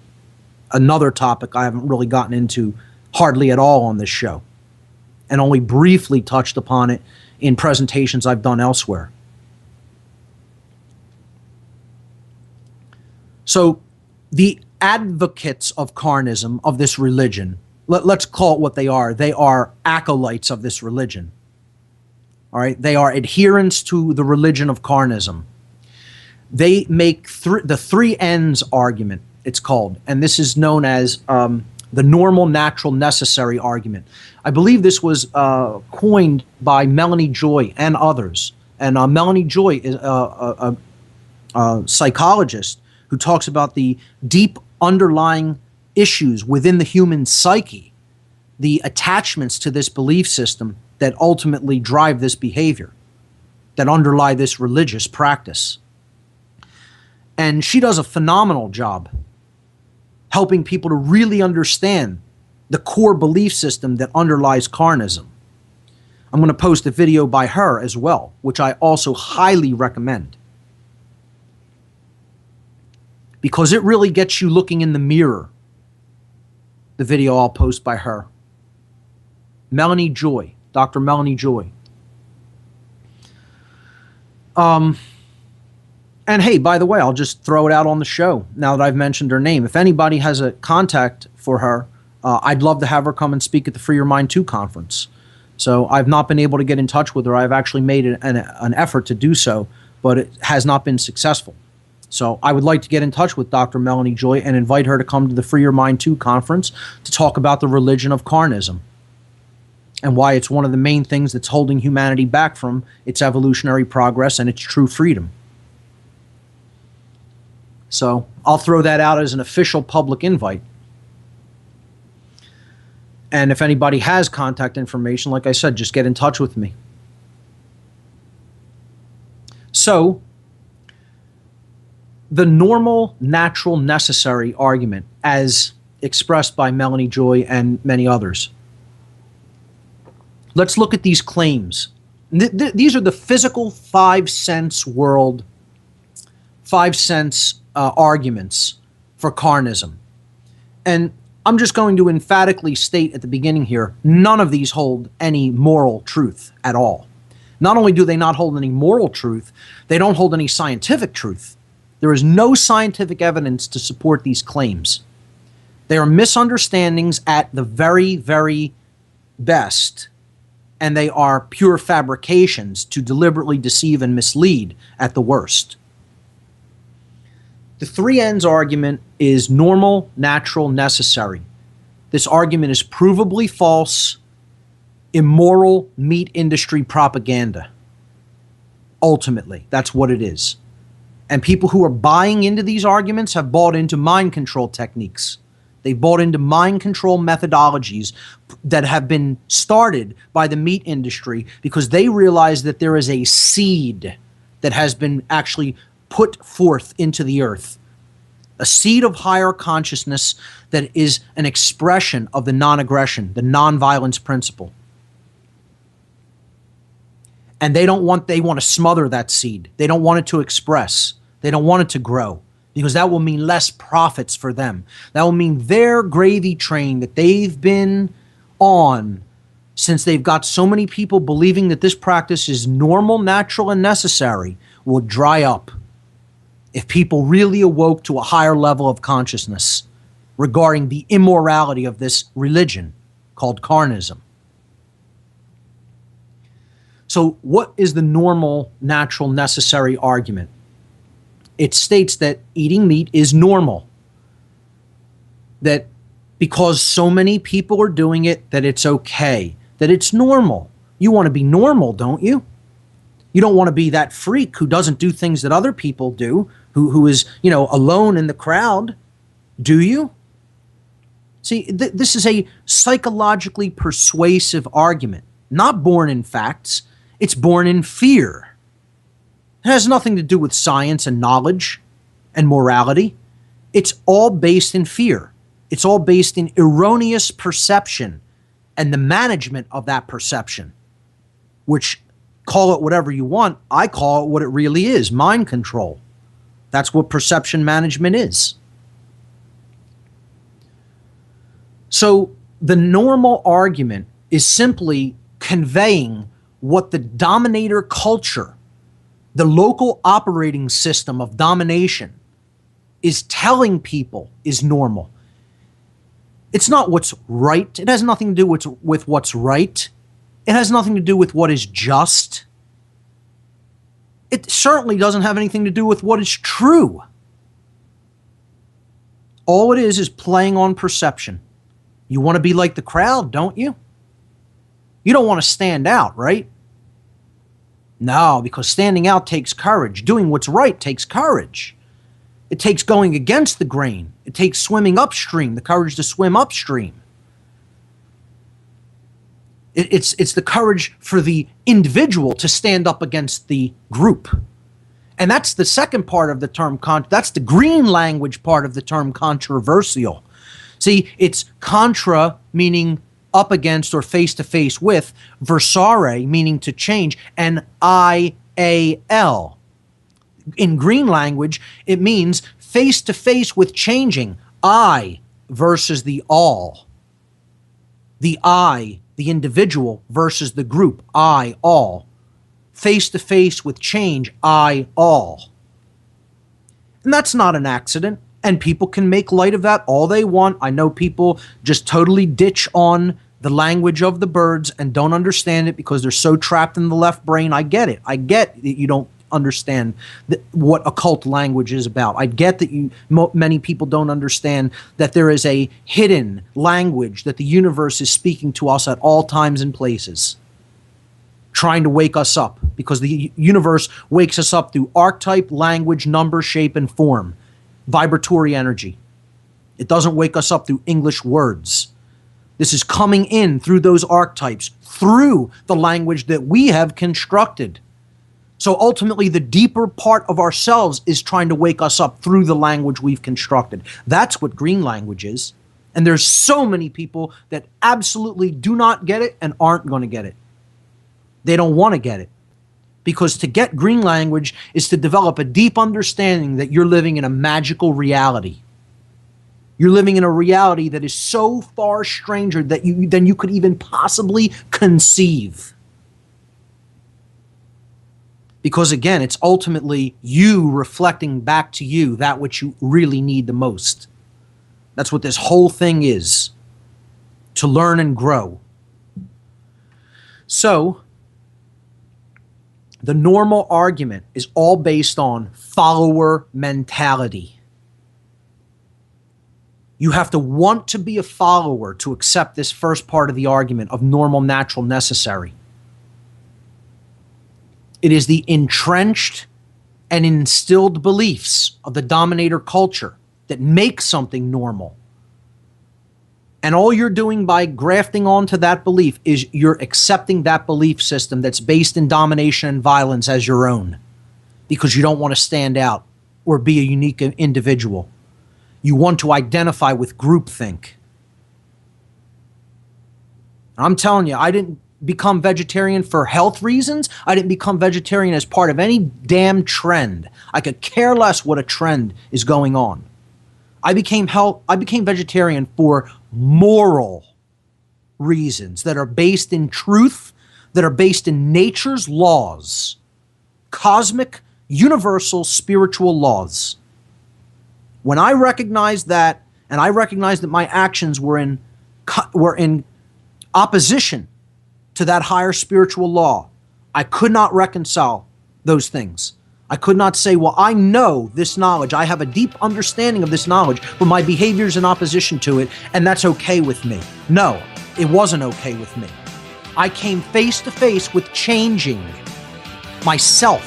Another topic I haven't really gotten into hardly at all on this show, and only briefly touched upon it in presentations I've done elsewhere. So the advocates of carnism, of this religion, let's call it what they are. They are acolytes of this religion. All right? They are adherents to the religion of carnism. They make the three ends argument, it's called, and this is known as the normal, natural, necessary argument. I believe this was coined by Melanie Joy and others. And Melanie Joy is a psychologist who talks about the deep underlying issues within the human psyche, the attachments to this belief system that ultimately drive this behavior, that underlie this religious practice. And she does a phenomenal job helping people to really understand the core belief system that underlies carnism. I'm going to post a video by her as well, which I also highly recommend, because it really gets you looking in the mirror. The video I'll post by her. Melanie Joy, Dr. Melanie Joy. And hey, by the way, I'll just throw it out on the show now that I've mentioned her name. If anybody has a contact for her, I'd love to have her come and speak at the Free Your Mind 2 conference. So I've not been able to get in touch with her. I've actually made an effort to do so. but it has not been successful. So I would like to get in touch with Dr. Melanie Joy and invite her to come to the Free Your Mind 2 conference to talk about the religion of Carnism and why it's one of the main things that's holding humanity back from its evolutionary progress and its true freedom. So I'll throw that out as an official public invite. And if anybody has contact information, like I said, just get in touch with me. So, the normal, natural, necessary argument, as expressed by Melanie Joy and many others. Let's look at these claims. These are the physical 5 sense world, 5 sense arguments for Carnism. And I'm just going to emphatically state at the beginning here, none of these hold any moral truth at all. Not only do they not hold any moral truth, they don't hold any scientific truth. There is no scientific evidence to support these claims. They are misunderstandings at the very, very best, and they are pure fabrications to deliberately deceive and mislead at the worst. The 3 ends argument is normal, natural, necessary. This argument is provably false, immoral meat industry propaganda. Ultimately, that's what it is. And people who are buying into these arguments have bought into mind control techniques. They've bought into mind control methodologies that have been started by the meat industry because they realize that there is a seed that has been actually put forth into the earth. A seed of higher consciousness that is an expression of the non-aggression, the non-violence principle. And they want to smother that seed. They don't want it to express. They don't want it to grow because that will mean less profits for them. That will mean their gravy train that they've been on since they've got so many people believing that this practice is normal, natural, and necessary will dry up if people really awoke to a higher level of consciousness regarding the immorality of this religion called Carnism. So what is the normal, natural, necessary argument? It states that eating meat is normal. That because so many people are doing it, that it's okay. That it's normal. You want to be normal, don't you? You don't want to be that freak who doesn't do things that other people do, who is, alone in the crowd, do you? See, this is a psychologically persuasive argument, not born in facts. It's born in fear. It has nothing to do with science and knowledge and morality. It's all based in fear. It's all based in erroneous perception and the management of that perception, which, call it whatever you want, I call it what it really is, mind control. That's what perception management is. So the normal argument is simply conveying what the dominator culture, the local operating system of domination, is telling people is normal. It's not what's right. It has nothing to do with what's right. It has nothing to do with what is just. It certainly doesn't have anything to do with what is true. All it is playing on perception. You want to be like the crowd, don't you? You don't want to stand out, right? No, because standing out takes courage. Doing what's right takes courage. It takes going against the grain. It takes swimming upstream, the courage to swim upstream. It's the courage for the individual to stand up against the group. And that's the second part of the term, that's the green language part of the term controversial. See, it's contra, meaning up against or face to face with, versare, meaning to change, and I-A-L. In green language, it means face to face with changing. I versus the all. The I, the individual, versus the group. I, all. Face to face with change. I, all. And that's not an accident. And people can make light of that all they want. I know people just totally ditch on the language of the birds and don't understand it because they're so trapped in the left brain. I get it. I get that you don't understand what occult language is about. I get that many people don't understand that there is a hidden language that the universe is speaking to us at all times and places, trying to wake us up, because the universe wakes us up through archetype, language, number, shape, and form, vibratory energy. It doesn't wake us up through English words. This is coming in through those archetypes, through the language that we have constructed. So ultimately, the deeper part of ourselves is trying to wake us up through the language we've constructed. That's what green language is. And there's so many people that absolutely do not get it and aren't going to get it. They don't want to get it. Because to get green language is to develop a deep understanding that you're living in a magical reality. You're living in a reality that is so far stranger than you could even possibly conceive. Because again, it's ultimately you reflecting back to you that which you really need the most. That's what this whole thing is. To learn and grow. So, the normal argument is all based on follower mentality. You have to want to be a follower to accept this first part of the argument of normal, natural, necessary. It is the entrenched and instilled beliefs of the dominator culture that make something normal. And all you're doing by grafting onto that belief is you're accepting that belief system that's based in domination and violence as your own, because you don't want to stand out or be a unique individual. You want to identify with groupthink. I'm telling you, I didn't become vegetarian for health reasons. I didn't become vegetarian as part of any damn trend. I could care less what a trend is going on. I became vegetarian for moral reasons that are based in truth, that are based in nature's laws, cosmic, universal, spiritual laws. When I recognized that, and I recognized that my actions were in opposition to that higher spiritual law, I could not reconcile those things. I could not say, well, I know this knowledge. I have a deep understanding of this knowledge, but my behavior is in opposition to it, and that's okay with me. No, it wasn't okay with me. I came face to face with changing myself,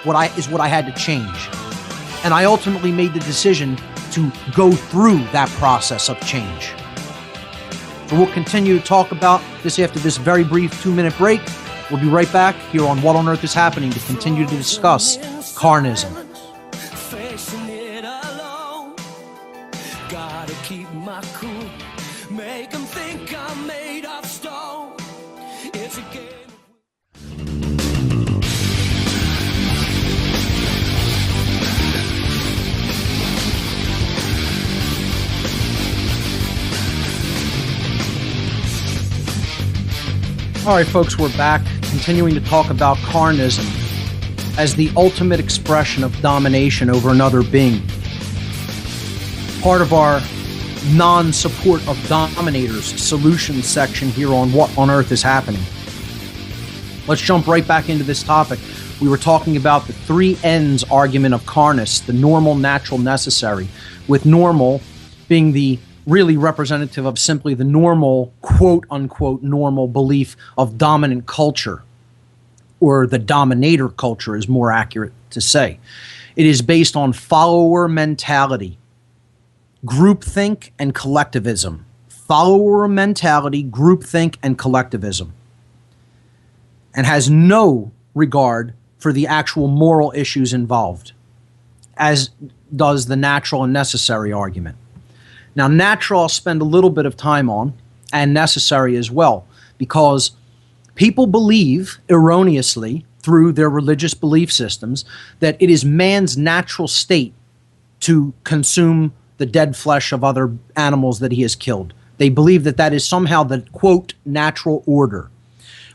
what I had to change. And I ultimately made the decision to go through that process of change. So we'll continue to talk about this after this very brief 2-minute break. We'll be right back here on What on Earth is Happening to continue to discuss Carnism. Facing it alone. Gotta keep my cool. Make them think I'm made of stone. It's a game. All right, folks, we're back, continuing to talk about Carnism as the ultimate expression of domination over another being. Part of our non-support of Dominators solution section here on What on Earth is Happening. Let's jump right back into this topic. We were talking about the three ends argument of Carnis, the normal, natural, necessary, with normal being the really representative of simply the normal, quote-unquote, normal belief of dominant culture, or the dominator culture is more accurate to say. It is based on follower mentality, groupthink, and collectivism. Follower mentality, groupthink, and collectivism. And has no regard for the actual moral issues involved, as does the natural and necessary argument. Now, natural I'll spend a little bit of time on, and necessary as well, because people believe erroneously through their religious belief systems that it is man's natural state to consume the dead flesh of other animals that he has killed. They believe that that is somehow the, quote, natural order,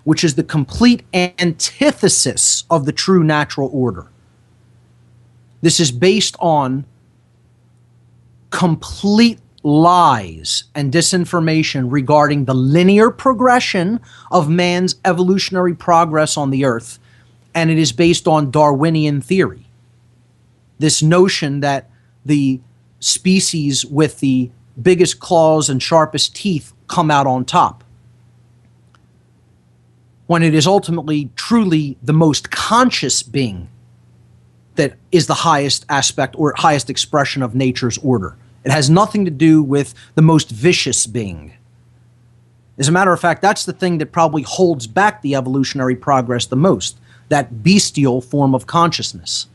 which is the complete antithesis of the true natural order. This is based on complete lies and disinformation regarding the linear progression of man's evolutionary progress on the earth and it is based on Darwinian theory. This notion that the species with the biggest claws and sharpest teeth come out on top, when it is ultimately truly the most conscious being that is the highest aspect or highest expression of nature's order. It has nothing to do with the most vicious being. As a matter of fact, that's the thing that probably holds back the evolutionary progress the most, that bestial form of consciousness.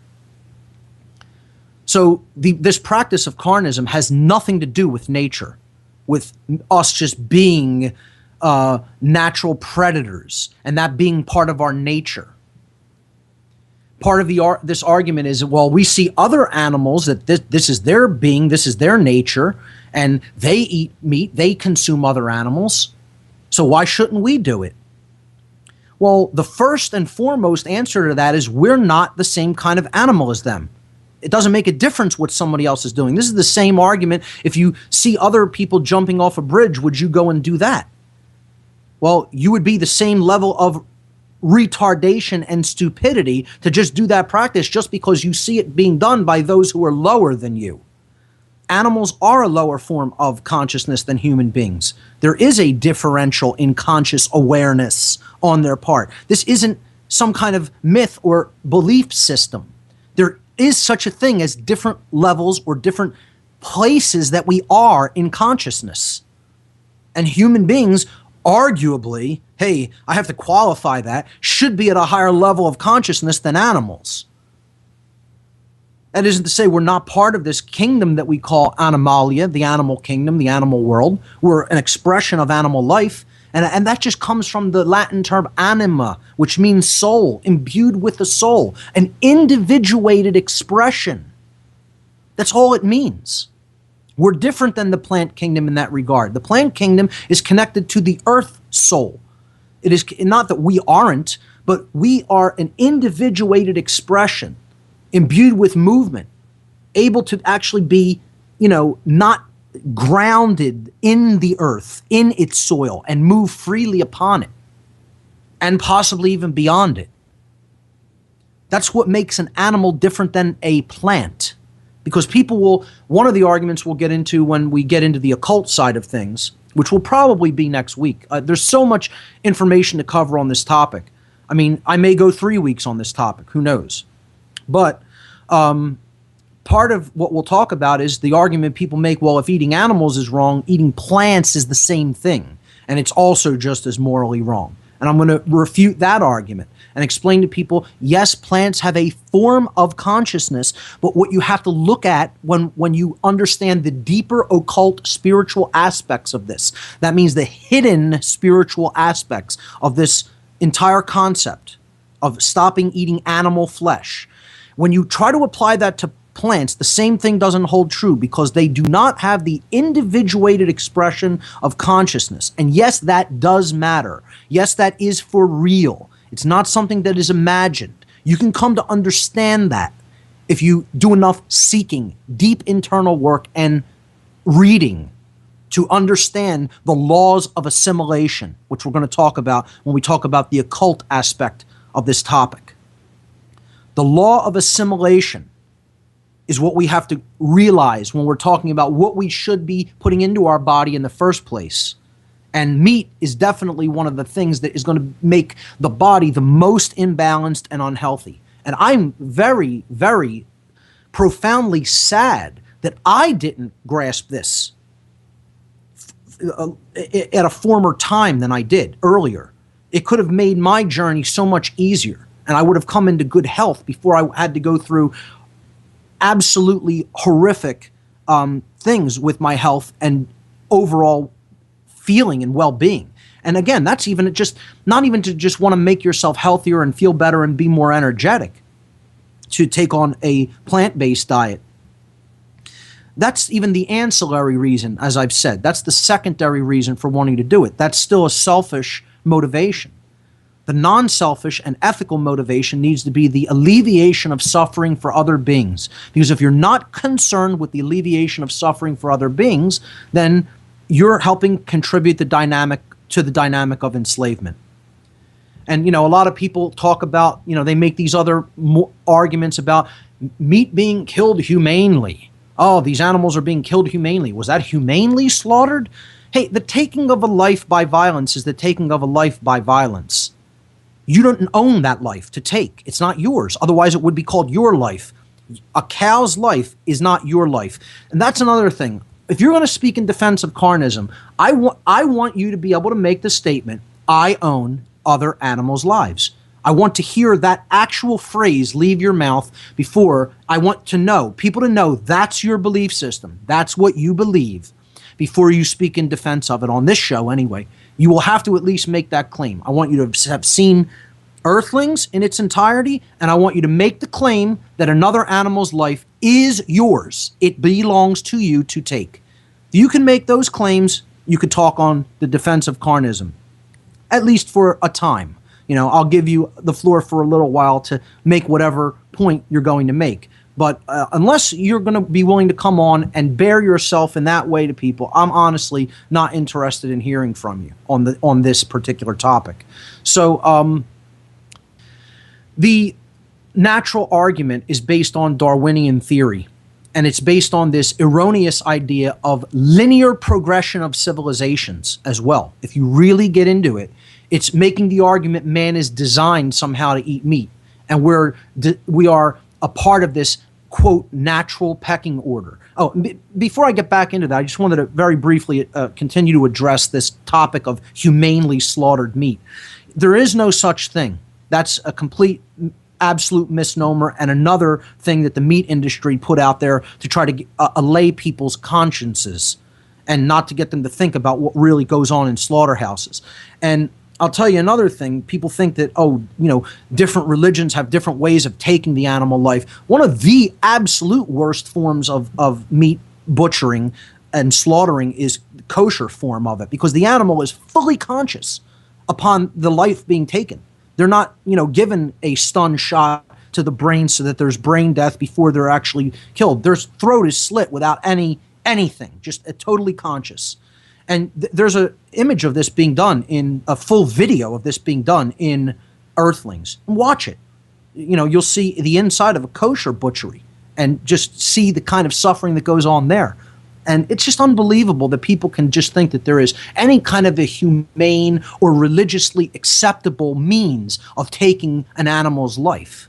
So this practice of carnism has nothing to do with nature, with us just being natural predators and that being part of our nature. Part of this argument is, well, we see other animals that this is their being, this is their nature, and they eat meat, they consume other animals, so why shouldn't we do it? Well, the first and foremost answer to that is we're not the same kind of animal as them. It doesn't make a difference what somebody else is doing. This is the same argument. If you see other people jumping off a bridge, would you go and do that? Well, you would be the same level of retardation and stupidity to just do that practice just because you see it being done by those who are lower than you. Animals are a lower form of consciousness than human beings. There is a differential in conscious awareness on their part. This isn't some kind of myth or belief system. There is such a thing as different levels or different places that we are in consciousness. And human beings, arguably, hey, I have to qualify that, should be at a higher level of consciousness than animals. That isn't to say we're not part of this kingdom that we call animalia, the animal kingdom, the animal world. We're an expression of animal life. And that just comes from the Latin term anima, which means soul, imbued with the soul, an individuated expression. That's all it means. We're different than the plant kingdom in that regard. The plant kingdom is connected to the earth soul. It is not that we aren't, but we are an individuated expression, imbued with movement, able to actually be, not grounded in the earth, in its soil, and move freely upon it, and possibly even beyond it. That's what makes an animal different than a plant. Because one of the arguments we'll get into when we get into the occult side of things, which will probably be next week. There's so much information to cover on this topic. I mean, I may go 3 weeks on this topic, who knows? But part of what we'll talk about is the argument people make, well, if eating animals is wrong, eating plants is the same thing. And it's also just as morally wrong. And I'm going to refute that argument and explain to people, yes, plants have a form of consciousness, but what you have to look at when you understand the deeper occult spiritual aspects of this, that means the hidden spiritual aspects of this entire concept of stopping eating animal flesh. When you try to apply that to plants, the same thing doesn't hold true because they do not have the individuated expression of consciousness. And yes, that does matter. Yes, that is for real. It's not something that is imagined. You can come to understand that if you do enough seeking, deep internal work, and reading to understand the laws of assimilation, which we're going to talk about when we talk about the occult aspect of this topic. The law of assimilation is what we have to realize when we're talking about what we should be putting into our body in the first place. And meat is definitely one of the things that is going to make the body the most imbalanced and unhealthy. And I'm very, very profoundly sad that I didn't grasp this at a former time than I did earlier. It could have made my journey so much easier, and I would have come into good health before I had to go through absolutely horrific things with my health and overall feeling and well-being. And again, that's even not even to just want to make yourself healthier and feel better and be more energetic to take on a plant-based diet. That's even the ancillary reason, as I've said. That's the secondary reason for wanting to do it. That's still a selfish motivation. The non-selfish and ethical motivation needs to be the alleviation of suffering for other beings. Because if you're not concerned with the alleviation of suffering for other beings, then you're helping contribute to the dynamic of enslavement. And, a lot of people talk about, they make these other arguments about meat being killed humanely. Oh, these animals are being killed humanely. Was that humanely slaughtered? Hey, the taking of a life by violence is the taking of a life by violence. You don't own that life to take. It's not yours. Otherwise, it would be called your life. A cow's life is not your life. And that's another thing. If you're going to speak in defense of carnism, I want you to be able to make the statement, I own other animals' lives. I want to hear that actual phrase leave your mouth before I want to know, people to know that's your belief system. That's what you believe before you speak in defense of it on this show anyway. You will have to at least make that claim. I want you to have seen Earthlings in its entirety, and I want you to make the claim that another animal's life is yours. It belongs to you to take. If you can make those claims, you could talk on the defense of carnism, at least for a time. I'll give you the floor for a little while to make whatever point you're going to make. But unless you're going to be willing to come on and bear yourself in that way to people, I'm honestly not interested in hearing from you on this particular topic. So the natural argument is based on Darwinian theory, and it's based on this erroneous idea of linear progression of civilizations as well. If you really get into it, it's making the argument man is designed somehow to eat meat, and we are a part of this, quote, natural pecking order. Oh, before I get back into that, I just wanted to very briefly continue to address this topic of humanely slaughtered meat. There is no such thing. That's a complete, absolute misnomer, and another thing that the meat industry put out there to try to allay people's consciences and not to get them to think about what really goes on in slaughterhouses. And I'll tell you another thing. People think that, different religions have different ways of taking the animal life. One of the absolute worst forms of meat butchering and slaughtering is the kosher form of it, because the animal is fully conscious upon the life being taken. They're not, given a stun shot to the brain so that there's brain death before they're actually killed. Their throat is slit without anything, just totally conscious. And there's an image of this being done in a full video of this being done in Earthlings. Watch it. You'll see the inside of a kosher butchery and just see the kind of suffering that goes on there. And it's just unbelievable that people can just think that there is any kind of a humane or religiously acceptable means of taking an animal's life.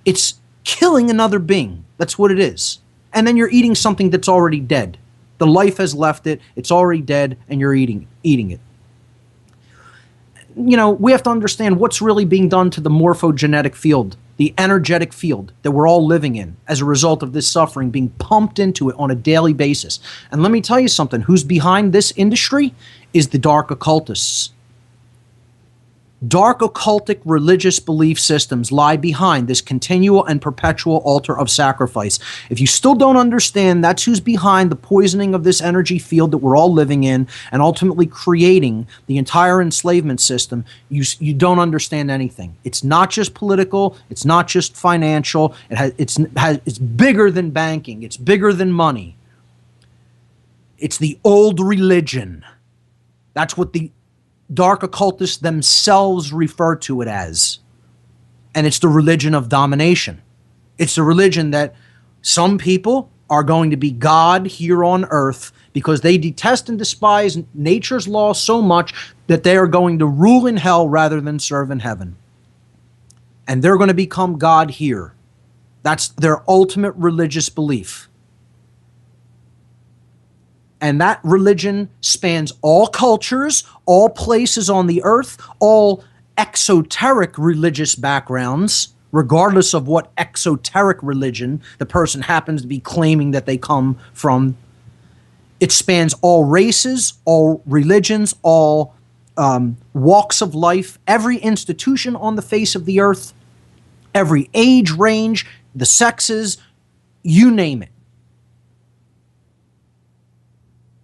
It's killing another being. That's what it is. And then you're eating something that's already dead. The life has left it, it's already dead, and you're eating it. We have to understand what's really being done to the morphogenetic field, the energetic field that we're all living in as a result of this suffering being pumped into it on a daily basis. And let me tell you something, who's behind this industry is the dark occultists. Dark occultic religious belief systems lie behind this continual and perpetual altar of sacrifice. If you still don't understand that's who's behind the poisoning of this energy field that we're all living in and ultimately creating the entire enslavement system, you don't understand anything. It's not just political. It's not just financial. It's bigger than banking. It's bigger than money. It's the old religion. That's what the dark occultists themselves refer to it as. And it's the religion of domination. It's the religion that some people are going to be God here on earth because they detest and despise nature's law so much that they are going to rule in hell rather than serve in heaven. And they're going to become God here. That's their ultimate religious belief. And that religion spans all cultures, all places on the earth, all exoteric religious backgrounds, regardless of what exoteric religion the person happens to be claiming that they come from. It spans all races, all religions, all walks of life, every institution on the face of the earth, every age range, the sexes, you name it.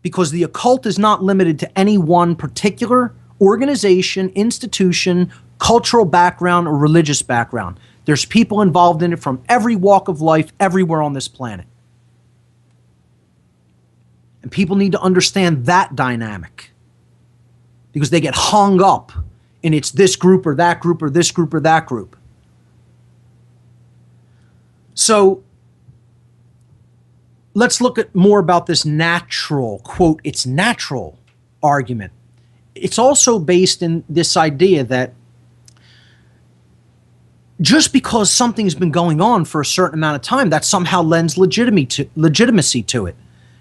Because the occult is not limited to any one particular organization, institution, cultural background, or religious background. There's people involved in it from every walk of life, everywhere on this planet. And people need to understand that dynamic. Because they get hung up and it's this group or that group or this group or that group. So let's look at more about this natural, quote, it's natural argument. It's also based in this idea that just because something's been going on for a certain amount of time, that somehow lends legitimacy to it.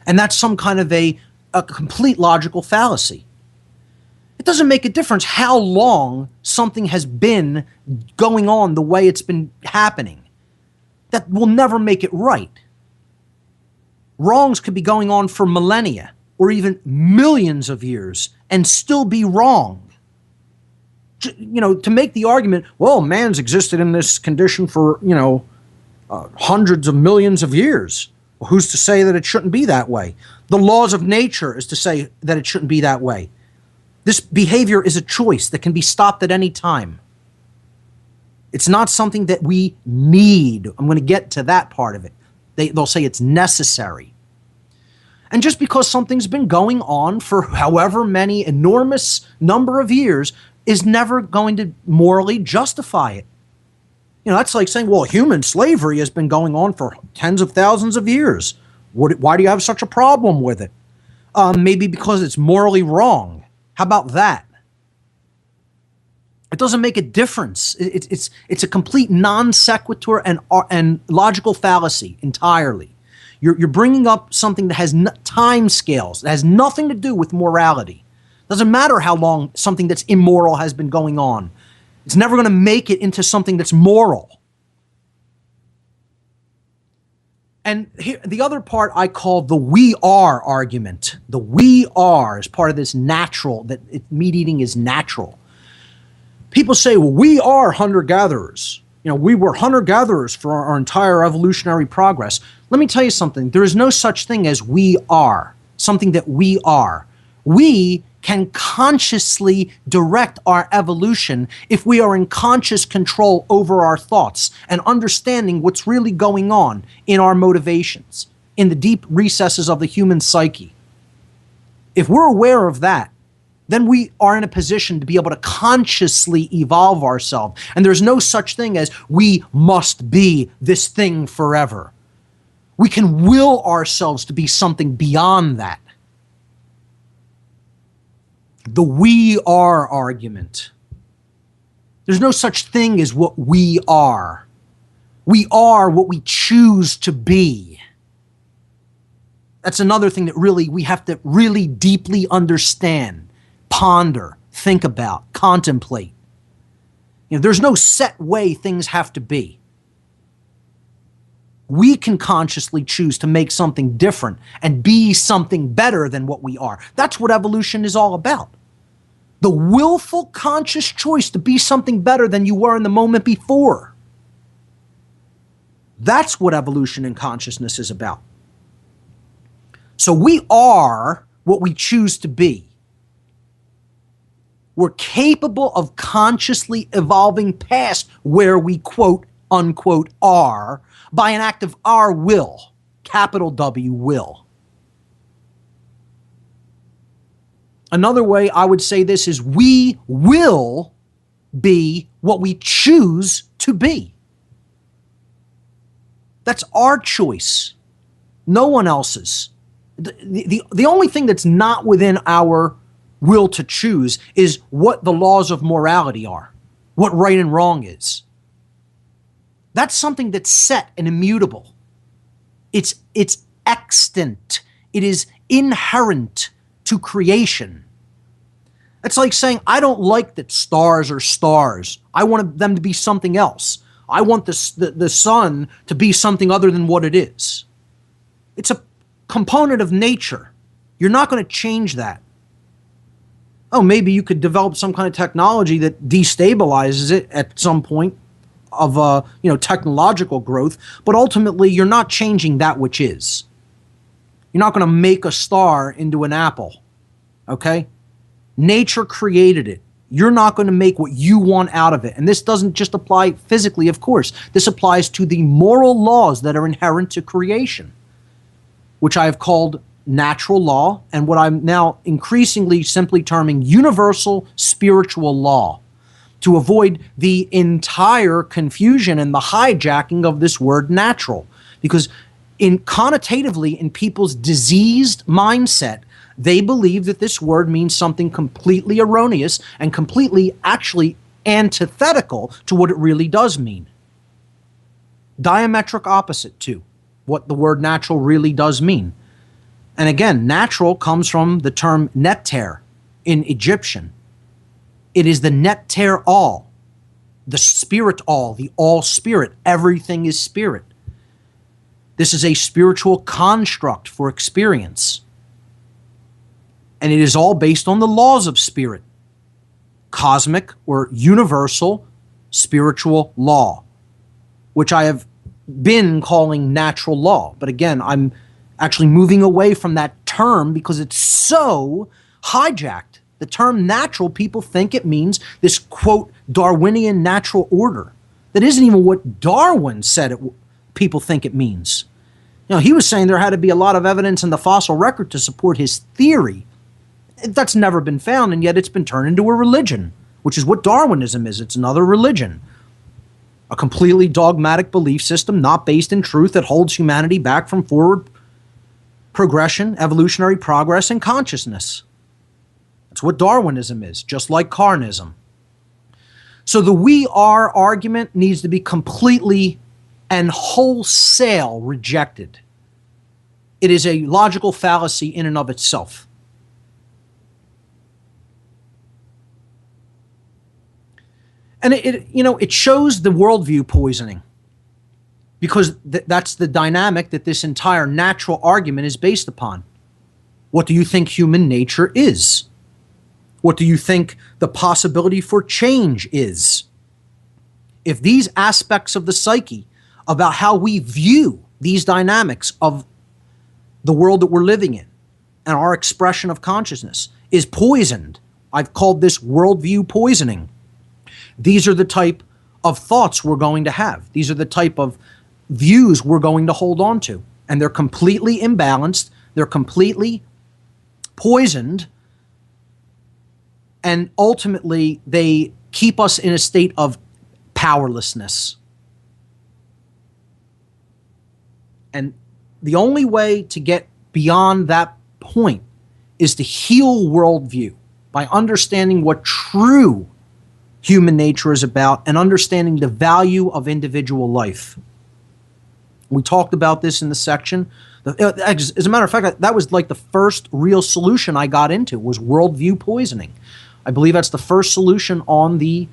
And that's some kind of a complete logical fallacy. It doesn't make a difference how long something has been going on the way it's been happening. That will never make it right. Wrongs could be going on for millennia or even millions of years and still be wrong. To make the argument, well, man's existed in this condition for, hundreds of millions of years. Well, who's to say that it shouldn't be that way? The laws of nature is to say that it shouldn't be that way. This behavior is a choice that can be stopped at any time. It's not something that we need. I'm going to get to that part of it. They'll say it's necessary. And just because something's been going on for however many enormous number of years is never going to morally justify it. That's like saying, well, human slavery has been going on for tens of thousands of years. Why do you have such a problem with it? Maybe because it's morally wrong. How about that? It doesn't make a difference. It's a complete non sequitur and logical fallacy entirely. You're bringing up something that has time scales, that has nothing to do with morality. Doesn't matter how long something that's immoral has been going on. It's never going to make it into something that's moral. And here, the other part I call the we are argument. The we are is part of this natural, that meat eating is natural. People say, well, we are hunter-gatherers. We were hunter-gatherers for our entire evolutionary progress. Let me tell you something. There is no such thing as we are, something that we are. We can consciously direct our evolution if we are in conscious control over our thoughts and understanding what's really going on in our motivations, in the deep recesses of the human psyche. If we're aware of that, then we are in a position to be able to consciously evolve ourselves. And there's no such thing as we must be this thing forever. We can will ourselves to be something beyond that. The we are argument. There's no such thing as what we are. We are what we choose to be. That's another thing that we have to really deeply understand, ponder, think about, contemplate. There's no set way things have to be. We can consciously choose to make something different and be something better than what we are. That's what evolution is all about. The willful, conscious choice to be something better than you were in the moment before. That's what evolution and consciousness is about. So we are what we choose to be. We're capable of consciously evolving past where we, quote, unquote, are by an act of our will, capital W, will. Another way I would say this is we will be what we choose to be. That's our choice, no one else's. The only thing that's not within our will to choose is what the laws of morality are, what right and wrong is. That's something that's set and immutable. It's extant. It is inherent to creation. It's like saying, I don't like that stars are stars. I want them to be something else. I want the sun to be something other than what it is. It's a component of nature. You're not going to change that. Oh, maybe you could develop some kind of technology that destabilizes it at some point of technological growth, but ultimately you're not changing that which is. You're not going to make a star into an apple, okay? Nature created it. You're not going to make what you want out of it. And this doesn't just apply physically, of course. This applies to the moral laws that are inherent to creation, which I have called natural law, and what I'm now increasingly simply terming universal spiritual law. to avoid the entire confusion and the hijacking of this word natural. Because connotatively, in people's diseased mindset, they believe that this word means something completely erroneous and completely actually antithetical to what it really does mean. Diametric opposite to what the word natural really does mean. And again, natural comes from the term neter in Egyptian. It is the neter all, the spirit all, the all spirit. Everything is spirit. This is a spiritual construct for experience. And it is all based on the laws of spirit, cosmic or universal spiritual law, which I have been calling natural law. But again, I'm actually moving away from that term because it's so hijacked. The term natural, people think it means this, quote, Darwinian natural order. That isn't even what Darwin said people think it means. You know, he was saying there had to be a lot of evidence in the fossil record to support his theory. That's never been found, and yet it's been turned into a religion, which is what Darwinism is. It's another religion. A completely dogmatic belief system not based in truth that holds humanity back from forward progression, evolutionary progress, and consciousness. That's what Darwinism is, just like Carnism. So the we are argument needs to be completely and wholesale rejected. It is a logical fallacy in and of itself. And it shows the worldview poisoning, because that's the dynamic that this entire natural argument is based upon. What do you think human nature is? What do you think the possibility for change is? If these aspects of the psyche, about how we view these dynamics of the world that we're living in and our expression of consciousness is poisoned, I've called this worldview poisoning. These are the type of thoughts we're going to have. These are the type of views we're going to hold on to. And they're completely imbalanced. They're completely poisoned. And ultimately, they keep us in a state of powerlessness. And the only way to get beyond that point is to heal worldview by understanding what true human nature is about and understanding the value of individual life. We talked about this in the section. As a matter of fact, that was like the first real solution I got into, was worldview poisoning. I believe that's the first solution on the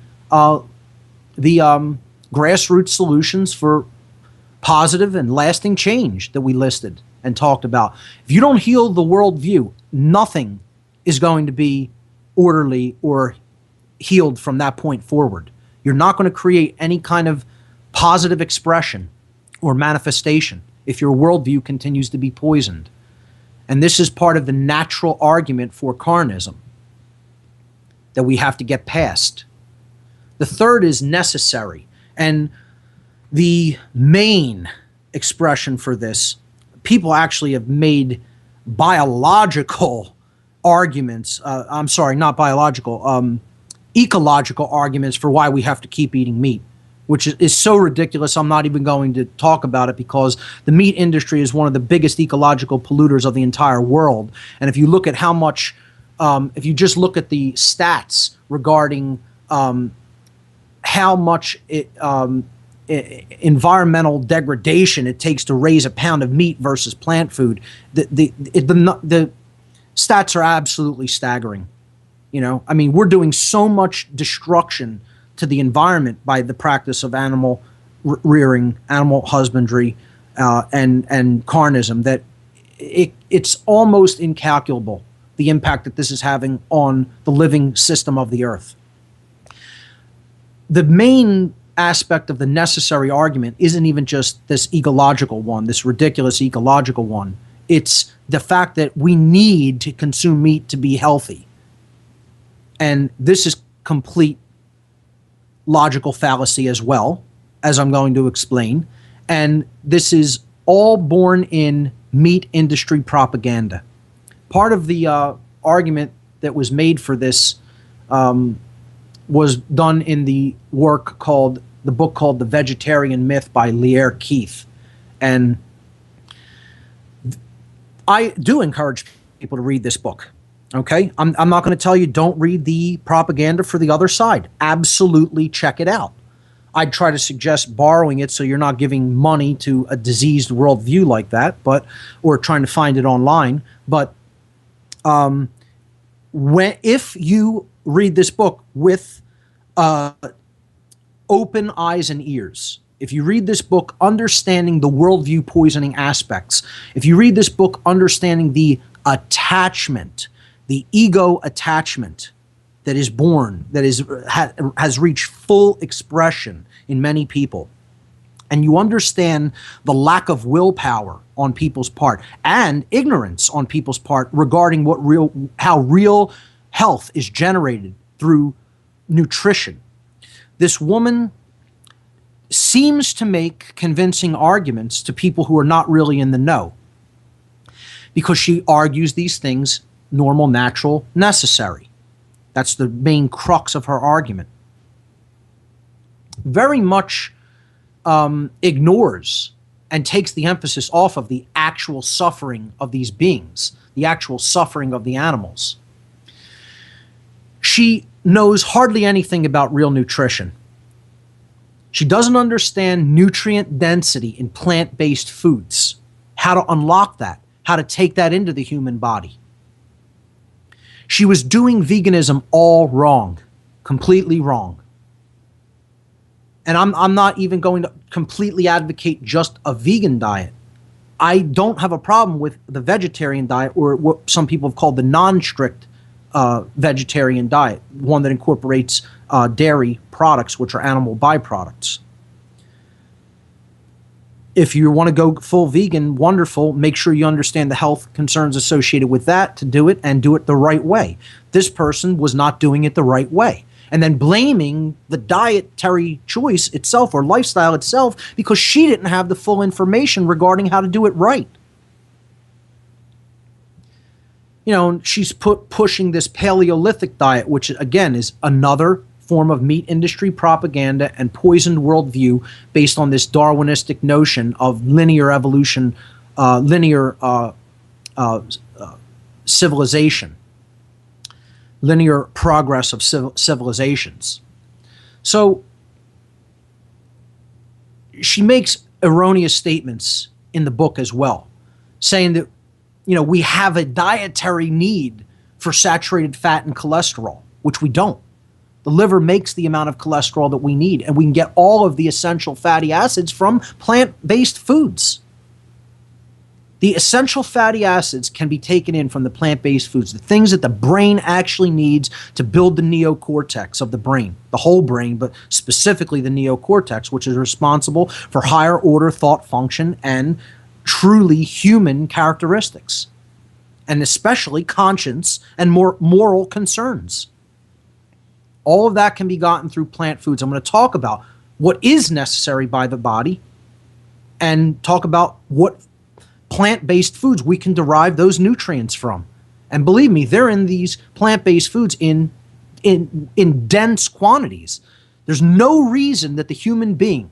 grassroots solutions for positive and lasting change that we listed and talked about. If you don't heal the worldview, nothing is going to be orderly or healed from that point forward. You're not going to create any kind of positive expression or manifestation if your worldview continues to be poisoned. And this is part of the natural argument for Carnism that we have to get past. The third is necessary. And the main expression for this, people actually have made biological arguments, ecological arguments for why we have to keep eating meat, which is so ridiculous I'm not even going to talk about it, because the meat industry is one of the biggest ecological polluters of the entire world. And if you look at how much, if you just look at the stats regarding how much environmental degradation it takes to raise a pound of meat versus plant food, the stats are absolutely staggering. You know, I mean, we're doing so much destruction to the environment by the practice of animal rearing, animal husbandry, and carnism, that it's almost incalculable, the impact that this is having on the living system of the earth. The main aspect of the necessary argument isn't even just this ecological one, this ridiculous ecological one. It's the fact that we need to consume meat to be healthy. And this is complete logical fallacy as well, as I'm going to explain. And this is all born in meat industry propaganda. Part of the argument that was made for this was done in the book called The Vegetarian Myth by Lierre Keith. And I do encourage people to read this book. Okay? I'm not going to tell you don't read the propaganda for the other side. Absolutely check it out. I'd try to suggest borrowing it so you're not giving money to a diseased worldview like that, or trying to find it online. But if you read this book with open eyes and ears, if you read this book understanding the worldview poisoning aspects, if you read this book understanding the attachment, the ego attachment that is born, that has reached full expression in many people, and you understand the lack of willpower on people's part and ignorance on people's part regarding how real health is generated through nutrition. This woman seems to make convincing arguments to people who are not really in the know, because she argues these things normal, natural, necessary. That's the main crux of her argument. Very much ignores and takes the emphasis off of the actual suffering of these beings, the actual suffering of the animals. She knows hardly anything about real nutrition. She doesn't understand nutrient density in plant-based foods, how to unlock that, how to take that into the human body. She was doing veganism all wrong, completely wrong. And I'm not even going to completely advocate just a vegan diet. I don't have a problem with the vegetarian diet, or what some people have called the non-strict vegetarian diet, one that incorporates dairy products, which are animal byproducts. If you want to go full vegan, wonderful. Make sure you understand the health concerns associated with that to do it, and do it the right way. This person was not doing it the right way. And then blaming the dietary choice itself or lifestyle itself because she didn't have the full information regarding how to do it right. You know, she's pushing this Paleolithic diet, which again is another form of meat industry propaganda and poisoned worldview based on this Darwinistic notion of linear evolution, civilization, linear progress of civilizations. So she makes erroneous statements in the book as well, saying that, you know, we have a dietary need for saturated fat and cholesterol, which we don't. The liver makes the amount of cholesterol that we need, and we can get all of the essential fatty acids from plant-based foods. The essential fatty acids can be taken in from the plant-based foods, the things that the brain actually needs to build the neocortex of the brain, the whole brain, but specifically the neocortex, which is responsible for higher order thought function and truly human characteristics, and especially conscience and more moral concerns. All of that can be gotten through plant foods. I'm going to talk about what is necessary by the body and talk about what plant-based foods we can derive those nutrients from. And believe me, they're in these plant-based foods in dense quantities. There's no reason that the human being,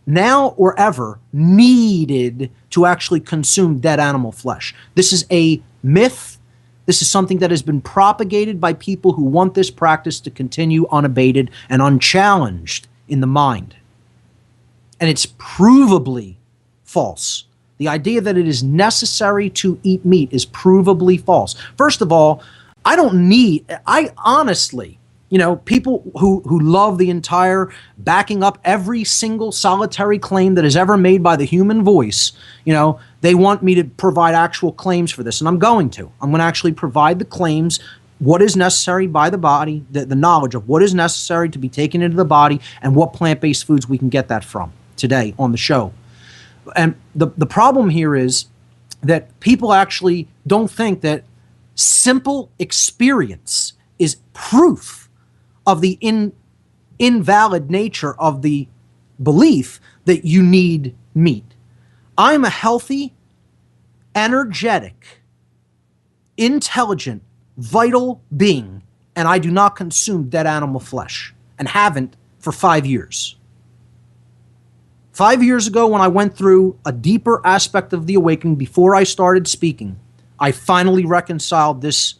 now or ever, needed to actually consume dead animal flesh. This is a myth. This is something that has been propagated by people who want this practice to continue unabated and unchallenged in the mind. And it's provably false. The idea that it is necessary to eat meat is provably false. First of all, I honestly, you know, people who love the entire backing up every single solitary claim that is ever made by the human voice, you know, they want me to provide actual claims for this, and I'm going to. I'm going to actually provide the claims, what is necessary by the body, the knowledge of what is necessary to be taken into the body, and what plant-based foods we can get that from today on the show. And the problem here is that people actually don't think that simple experience is proof of the invalid nature of the belief that you need meat. I'm a healthy, energetic, intelligent, vital being and I do not consume dead animal flesh, and haven't for 5 years. 5 years ago, when I went through a deeper aspect of the awakening before I started speaking, I finally reconciled this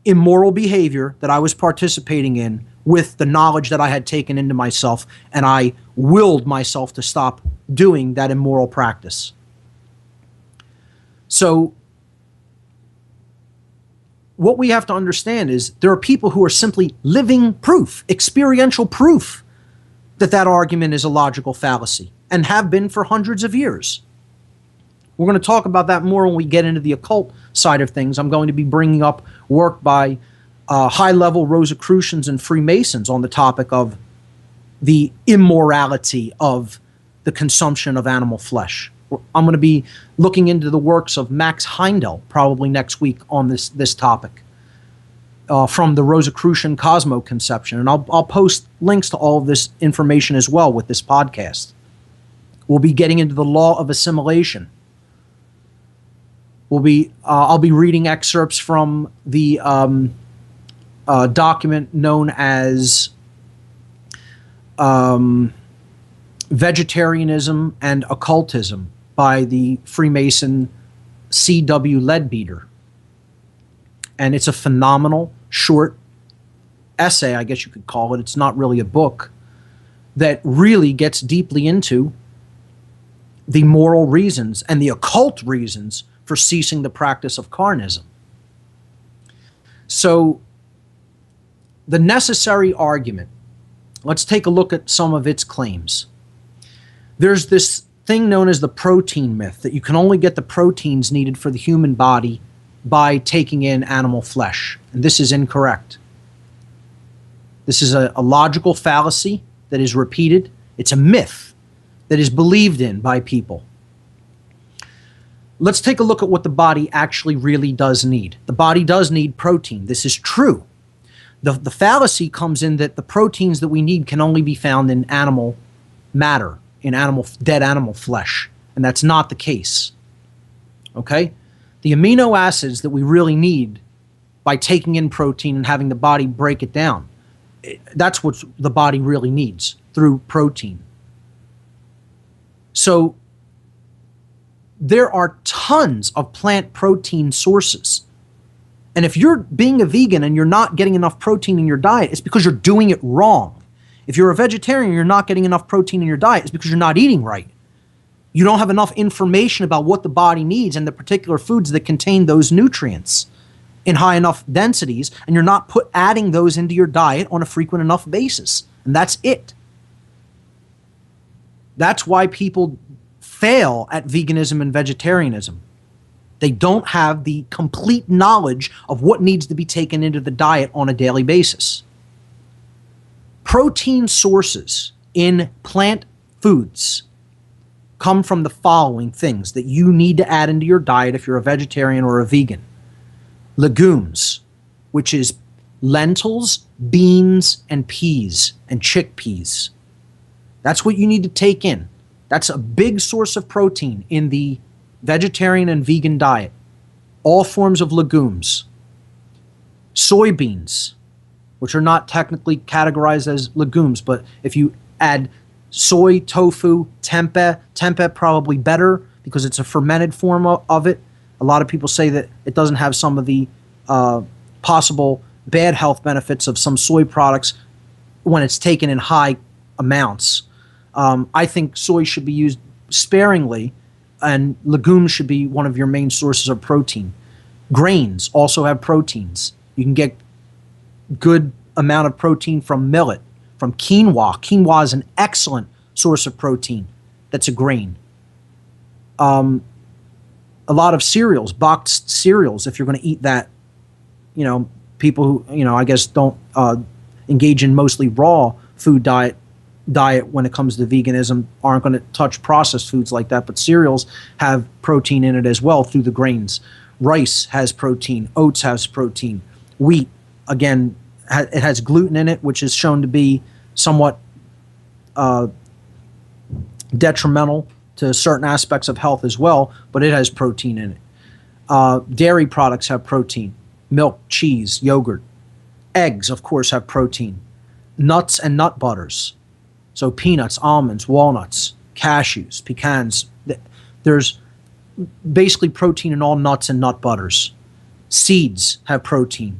immoral behavior that I was participating in with the knowledge that I had taken into myself, and I willed myself to stop doing that immoral practice. So what we have to understand is there are people who are simply living proof, experiential proof, that that argument is a logical fallacy, and have been for hundreds of years. We're going to talk about that more when we get into the occult side of things. I'm going to be bringing up work by high-level Rosicrucians and Freemasons on the topic of the immorality of the consumption of animal flesh. I'm going to be looking into the works of Max Heindel probably next week on this topic from the Rosicrucian Cosmo conception. And I'll post links to all of this information as well with this podcast. We'll be getting into the law of assimilation. I'll be reading excerpts from the document known as Vegetarianism and Occultism by the Freemason C.W. Leadbeater. And it's a phenomenal short essay, I guess you could call it. It's not really a book, that really gets deeply into the moral reasons and the occult reasons for ceasing the practice of carnism. So the necessary argument, let's take a look at some of its claims. There's this thing known as the protein myth, that you can only get the proteins needed for the human body by taking in animal flesh. And this is incorrect. This is a logical fallacy that is repeated. It's a myth that is believed in by people. Let's take a look at what the body actually really does need. The body does need protein. This is true. The fallacy comes in that the proteins that we need can only be found in animal matter, in dead animal flesh. And that's not the case. Okay? The amino acids that we really need by taking in protein and having the body break it down, that's what the body really needs, through protein. So there are tons of plant protein sources. And if you're being a vegan and you're not getting enough protein in your diet, it's because you're doing it wrong. If you're a vegetarian and you're not getting enough protein in your diet, it's because you're not eating right. You don't have enough information about what the body needs and the particular foods that contain those nutrients in high enough densities, and you're not adding those into your diet on a frequent enough basis. And that's it. That's why people fail at veganism and vegetarianism. They don't have the complete knowledge of what needs to be taken into the diet on a daily basis. Protein sources in plant foods come from the following things that you need to add into your diet if you're a vegetarian or a vegan. Legumes, which is lentils, beans, and peas, and chickpeas. That's what you need to take in. That's a big source of protein in the vegetarian and vegan diet. All forms of legumes. Soybeans, which are not technically categorized as legumes, but if you add soy, tofu, tempeh probably better because it's a fermented form of it. A lot of people say that it doesn't have some of the possible bad health benefits of some soy products when it's taken in high amounts. I think soy should be used sparingly, and legumes should be one of your main sources of protein. Grains also have proteins. You can get good amount of protein from millet, from quinoa. Quinoa is an excellent source of protein. That's a grain. A lot of cereals, boxed cereals, if you're going to eat that, people who, I guess don't engage in mostly raw food diet when it comes to veganism aren't going to touch processed foods like that, but cereals have protein in it as well through the grains. Rice has protein. Oats has protein. Wheat, again, it has gluten in it, which is shown to be somewhat detrimental to certain aspects of health as well, but it has protein in it. Dairy products have protein. milk, cheese, yogurt. Eggs, of course, have protein. Nuts and nut butters. So peanuts, almonds, walnuts, cashews, pecans. There's basically protein in all nuts and nut butters. Seeds have protein.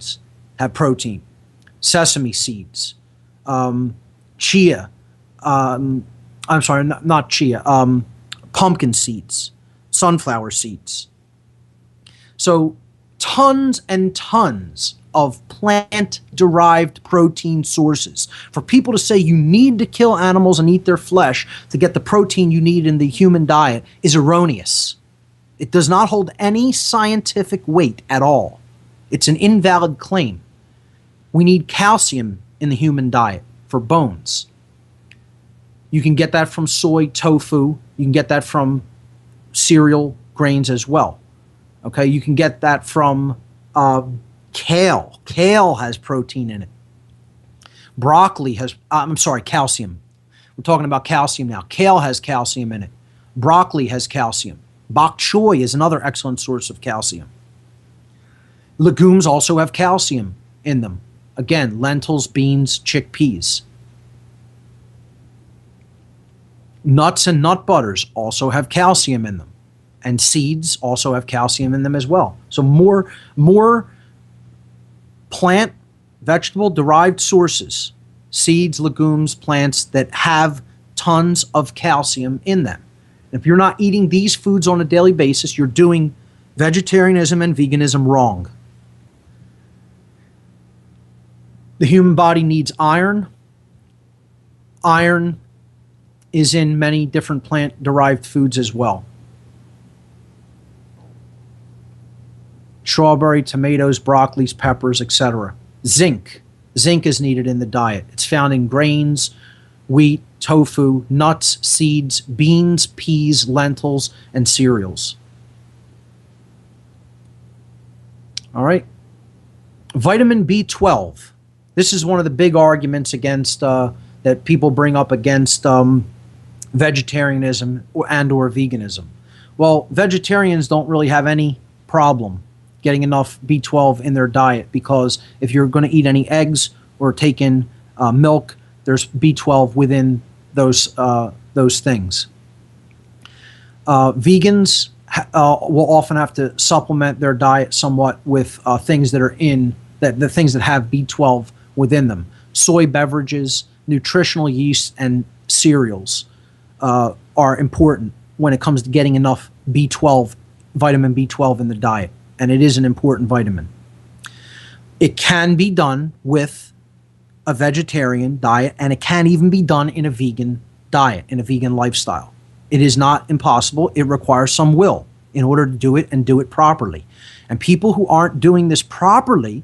Sesame seeds. Chia. I'm sorry, not chia. Pumpkin seeds. Sunflower seeds. So tons and tons of plant-derived protein sources. For people to say you need to kill animals and eat their flesh to get the protein you need in the human diet is erroneous. It does not hold any scientific weight at all. It's an invalid claim. We need calcium in the human diet for bones. You can get that from soy, tofu. You can get that from cereal grains as well. Okay, you can get that from kale. Kale has protein in it. Broccoli has, calcium. We're talking about calcium now. Kale has calcium in it. Broccoli has calcium. Bok choy is another excellent source of calcium. Legumes also have calcium in them. Again, lentils, beans, chickpeas. Nuts and nut butters also have calcium in them. And seeds also have calcium in them as well. So more plant, vegetable-derived sources, seeds, legumes, plants that have tons of calcium in them. If you're not eating these foods on a daily basis, you're doing vegetarianism and veganism wrong. The human body needs iron. Iron is in many different plant-derived foods as well. Strawberry, tomatoes, broccolis, peppers, etc. Zinc. Zinc is needed in the diet. It's found in grains, wheat, tofu, nuts, seeds, beans, peas, lentils, and cereals. All right. Vitamin B12. This is one of the big arguments against that people bring up against vegetarianism and/or veganism. Well, vegetarians don't really have any problem getting enough B12 in their diet, because if you're going to eat any eggs or take in milk, there's B12 within those things. Vegans will often have to supplement their diet somewhat with things that are in the things that have B12 within them. Soy beverages, nutritional yeast, and cereals are important when it comes to getting enough B12, vitamin B12 in the diet. And it is an important vitamin. It can be done with a vegetarian diet, and it can even be done in a vegan diet, in a vegan lifestyle. It is not impossible. It requires some will in order to do it and do it properly. And people who aren't doing this properly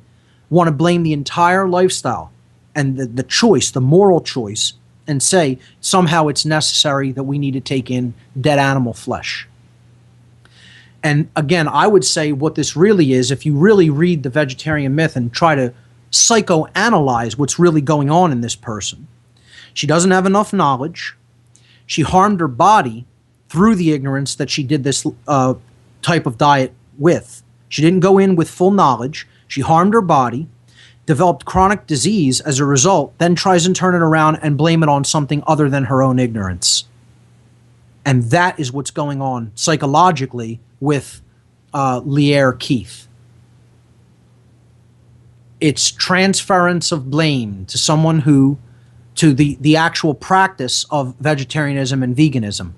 want to blame the entire lifestyle and the choice, the moral choice, and say somehow it's necessary that we need to take in dead animal flesh. And again, I would say what this really is, if you really read the vegetarian myth and try to psychoanalyze what's really going on in this person, she doesn't have enough knowledge. She harmed her body through the ignorance that she did this type of diet with. She didn't go in with full knowledge. She harmed her body, developed chronic disease as a result, then tries and turn it around and blame it on something other than her own ignorance. And that is what's going on psychologically with Lear Keith. It's transference of blame to someone who, to the actual practice of vegetarianism and veganism,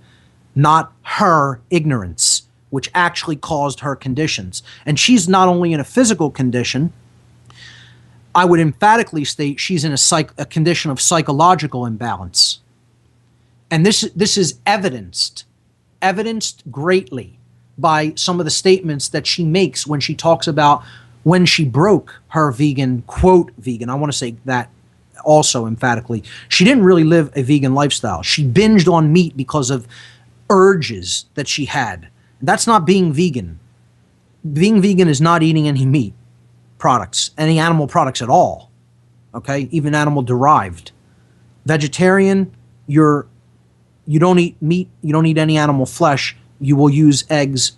not her ignorance, which actually caused her conditions. And she's not only in a physical condition, I would emphatically state she's in a condition of psychological imbalance. And this is evidenced greatly by some of the statements that she makes when she talks about when she broke her vegan, quote, vegan. I want to say that also emphatically. She didn't really live a vegan lifestyle. She binged on meat because of urges that she had. That's not being vegan. Being vegan is not eating any meat products, any animal products at all. Okay? Even animal derived. Vegetarian, you don't eat meat, you don't eat any animal flesh. You will use eggs,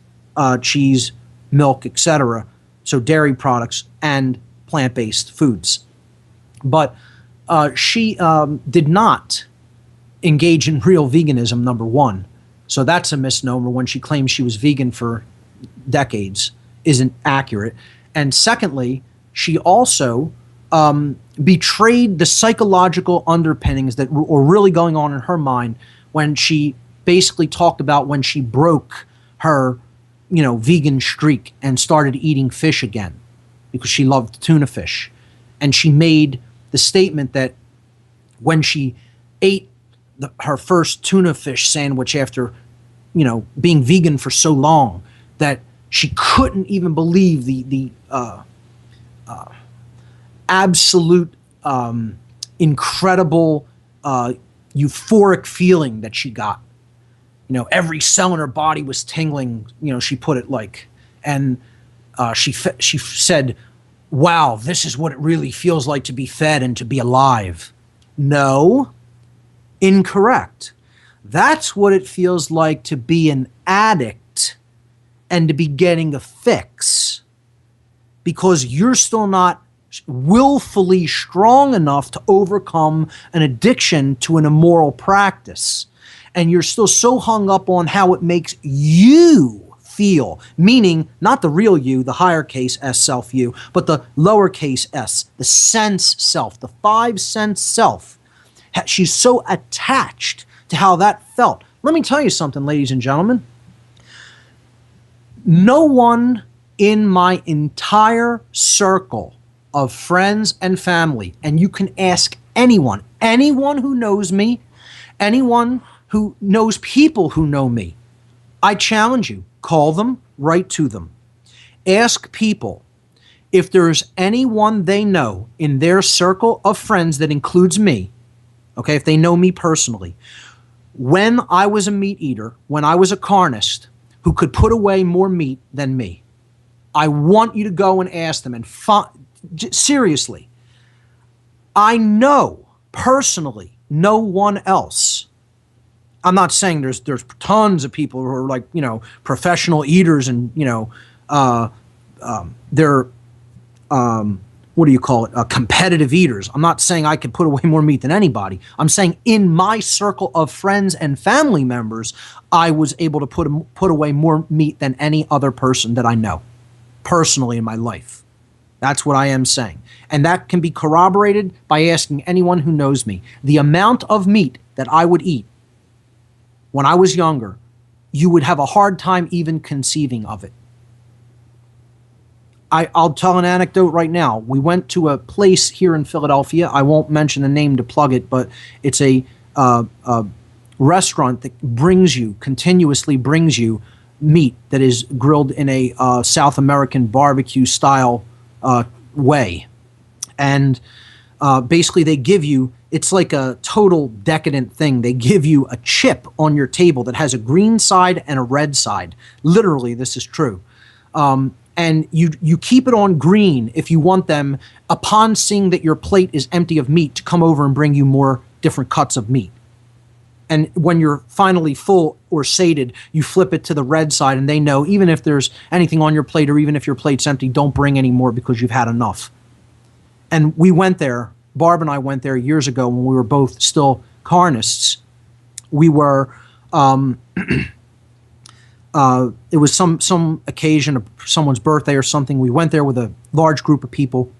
cheese, milk, etc. so dairy products and plant-based foods. But she did not engage in real veganism, number one. So that's a misnomer. When she claims she was vegan for decades, isn't accurate. And secondly, she also betrayed the psychological underpinnings that were really going on in her mind when she basically talked about when she broke her, vegan streak and started eating fish again because she loved tuna fish. And she made the statement that when she ate her first tuna fish sandwich after, being vegan for so long, that she couldn't even believe the absolute incredible euphoric feeling that she got. Every cell in her body was tingling, she put it like. And she said, wow, this is what it really feels like to be fed and to be alive. No, incorrect. That's what it feels like to be an addict and to be getting a fix, because you're still not willfully strong enough to overcome an addiction to an immoral practice. And you're still so hung up on how it makes you feel, meaning not the real you, the higher case S self you, but the lowercase s, the sense self, the 5 sense self. She's so attached to how that felt. Let me tell you something, ladies and gentlemen. No one in my entire circle of friends and family, and you can ask anyone who knows me, anyone who knows people who know me, I challenge you, call them, write to them. Ask people if there's anyone they know in their circle of friends that includes me, okay, if they know me personally, when I was a meat eater, when I was a carnist, who could put away more meat than me. I want you to go and ask them. And seriously, I know personally no one else. I'm not saying there's tons of people who are like, professional eaters and, they're, what do you call it? Competitive eaters. I'm not saying I could put away more meat than anybody. I'm saying in my circle of friends and family members, I was able to put away more meat than any other person that I know personally in my life. That's what I am saying. And that can be corroborated by asking anyone who knows me. The amount of meat that I would eat when I was younger, you would have a hard time even conceiving of it. I'll tell an anecdote right now. We went to a place here in Philadelphia. I won't mention the name to plug it, but it's a restaurant that continuously brings you meat that is grilled in a South American barbecue style way. And basically they give you, it's like a total decadent thing. They give you a chip on your table that has a green side and a red side. Literally, this is true. And you keep it on green if you want them, upon seeing that your plate is empty of meat, to come over and bring you more different cuts of meat. And when you're finally full or sated, you flip it to the red side, and they know even if there's anything on your plate or even if your plate's empty, don't bring any more because you've had enough. And we went there, Barb and I went there years ago when we were both still carnists. We were... it was some occasion of someone's birthday or something. We went there with a large group of people.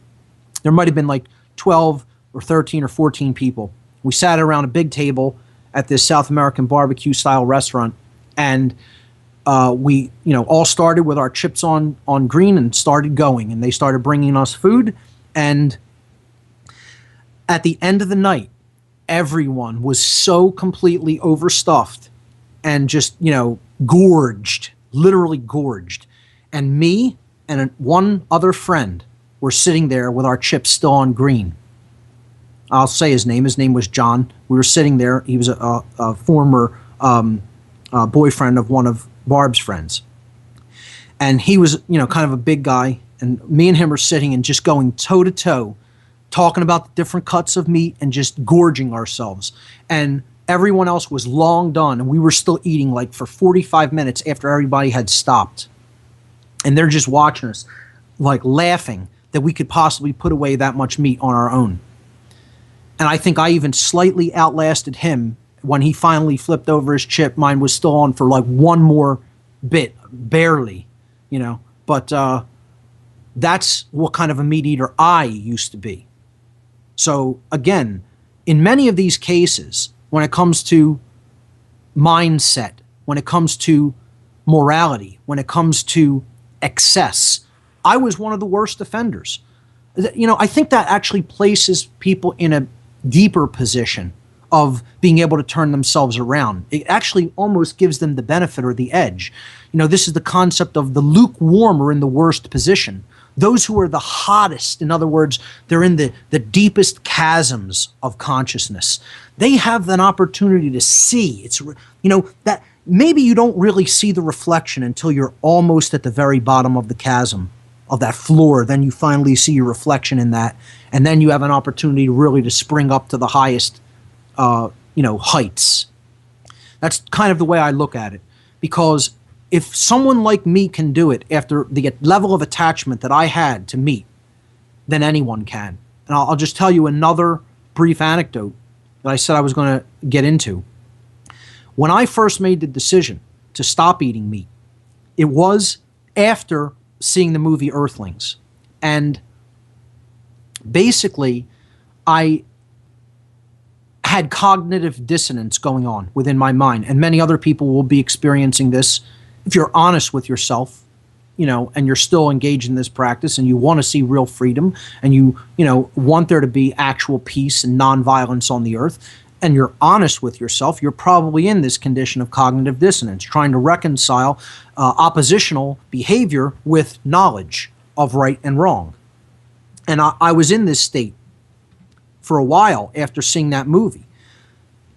There might have been like 12 or 13 or 14 people. We sat around a big table at this South American barbecue style restaurant, and we all started with our chips on green and started going, and they started bringing us food. And at the end of the night, everyone was so completely overstuffed and just, gorged, literally gorged. And me and one other friend were sitting there with our chips still on green. I'll say his name. His name was John. We were sitting there. He was a former boyfriend of one of Barb's friends. And he was, kind of a big guy. And me and him are sitting and just going toe to toe, talking about the different cuts of meat and just gorging ourselves. And everyone else was long done, and we were still eating like for 45 minutes after everybody had stopped. And they're just watching us. like laughing that we could possibly put away that much meat on our own. And I think I even slightly outlasted him when he finally flipped over his chip. Mine was still on for like one more bit, barely, you know. But that's what kind of a meat eater I used to be. So again, in many of these cases, when it comes to mindset, when it comes to morality, when it comes to excess, I was one of the worst offenders. You know, I think that actually places people in a deeper position of being able to turn themselves around. It actually almost gives them the benefit or the edge. You know, this is the concept of the lukewarm are in the worst position. Those who are the hottest, in other words, they're in the deepest chasms of consciousness. They have an opportunity to see. It's, you know, that maybe you don't really see the reflection until you're almost at the very bottom of the chasm, of that floor. Then you finally see your reflection in that, and then you have an opportunity really to spring up to the highest, you know, heights. That's kind of the way I look at it, because if someone like me can do it after the level of attachment that I had to meat, then anyone can. And I'll just tell you another brief anecdote that I said I was going to get into. When I first made the decision to stop eating meat, it was after seeing the movie Earthlings. And basically, I had cognitive dissonance going on within my mind. And many other people will be experiencing this. If you're honest with yourself, you know, and you're still engaged in this practice and you want to see real freedom and you know, want there to be actual peace and nonviolence on the earth, and you're honest with yourself, you're probably in this condition of cognitive dissonance, trying to reconcile oppositional behavior with knowledge of right and wrong. And I was in this state for a while after seeing that movie.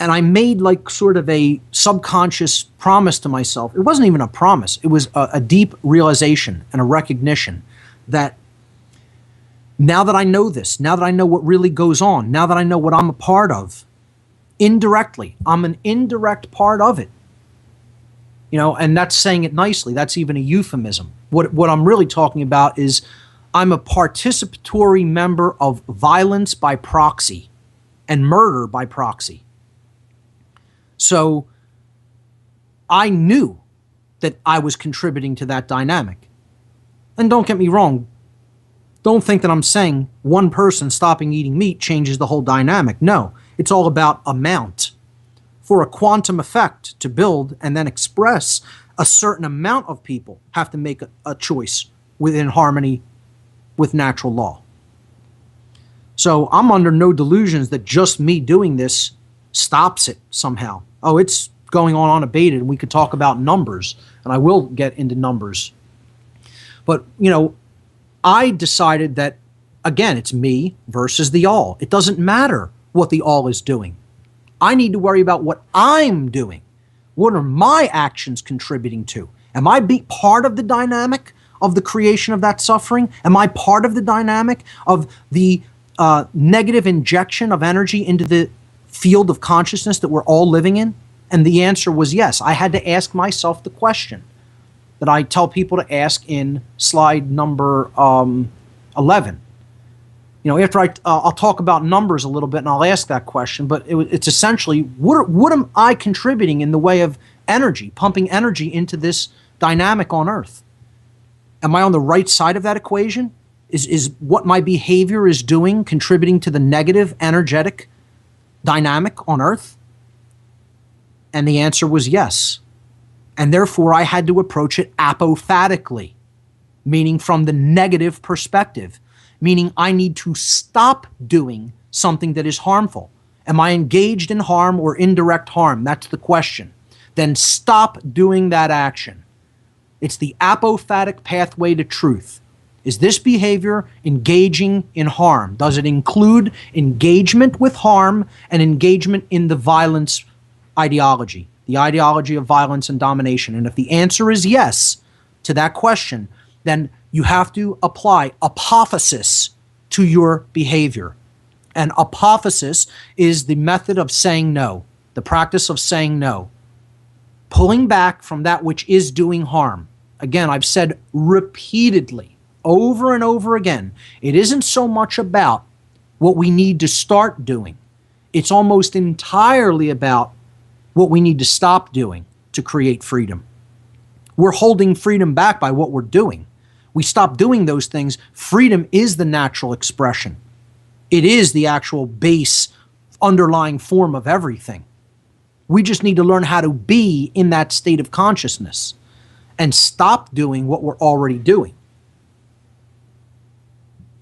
And I made like sort of a subconscious promise to myself. It wasn't even a promise. It was a deep realization and a recognition that now that I know this, now that I know what really goes on, now that I know what I'm a part of, indirectly, I'm an indirect part of it. You know, and that's saying it nicely. That's even a euphemism. What I'm really talking about is I'm a participatory member of violence by proxy and murder by proxy. So I knew that I was contributing to that dynamic. And don't get me wrong, don't think that I'm saying one person stopping eating meat changes the whole dynamic. No, it's all about amount. For a quantum effect to build and then express, a certain amount of people have to make a choice within harmony with natural law. So I'm under no delusions that just me doing this stops it somehow. Oh, it's going on unabated, and we could talk about numbers, and I will get into numbers. But, you know, I decided that, again, it's me versus the all. It doesn't matter what the all is doing. I need to worry about what I'm doing. What are my actions contributing to? Am I part of the dynamic of the creation of that suffering? Am I part of the dynamic of the negative injection of energy into the field of consciousness that we're all living in? And the answer was yes. I had to ask myself the question that I tell people to ask in slide number 11. You know, after I'll talk about numbers a little bit and I'll ask that question, but it's essentially, what am I contributing in the way of energy, pumping energy into this dynamic on Earth? Am I on the right side of that equation? Is what my behavior is doing contributing to the negative energetic dynamic on Earth? And the answer was yes. And therefore, I had to approach it apophatically, meaning from the negative perspective, meaning I need to stop doing something that is harmful. Am I engaged in harm or indirect harm? That's the question. Then stop doing that action. It's the apophatic pathway to truth. Is this behavior engaging in harm? Does it include engagement with harm and engagement in the violence ideology, the ideology of violence and domination? And if the answer is yes to that question, then you have to apply apophasis to your behavior. And apophasis is the method of saying no, the practice of saying no, pulling back from that which is doing harm. Again, I've said repeatedly over and over again. It isn't so much about what we need to start doing. It's almost entirely about what we need to stop doing to create freedom. We're holding freedom back by what we're doing. We stop doing those things. Freedom is the natural expression. It is the actual base, underlying form of everything. We just need to learn how to be in that state of consciousness and stop doing what we're already doing.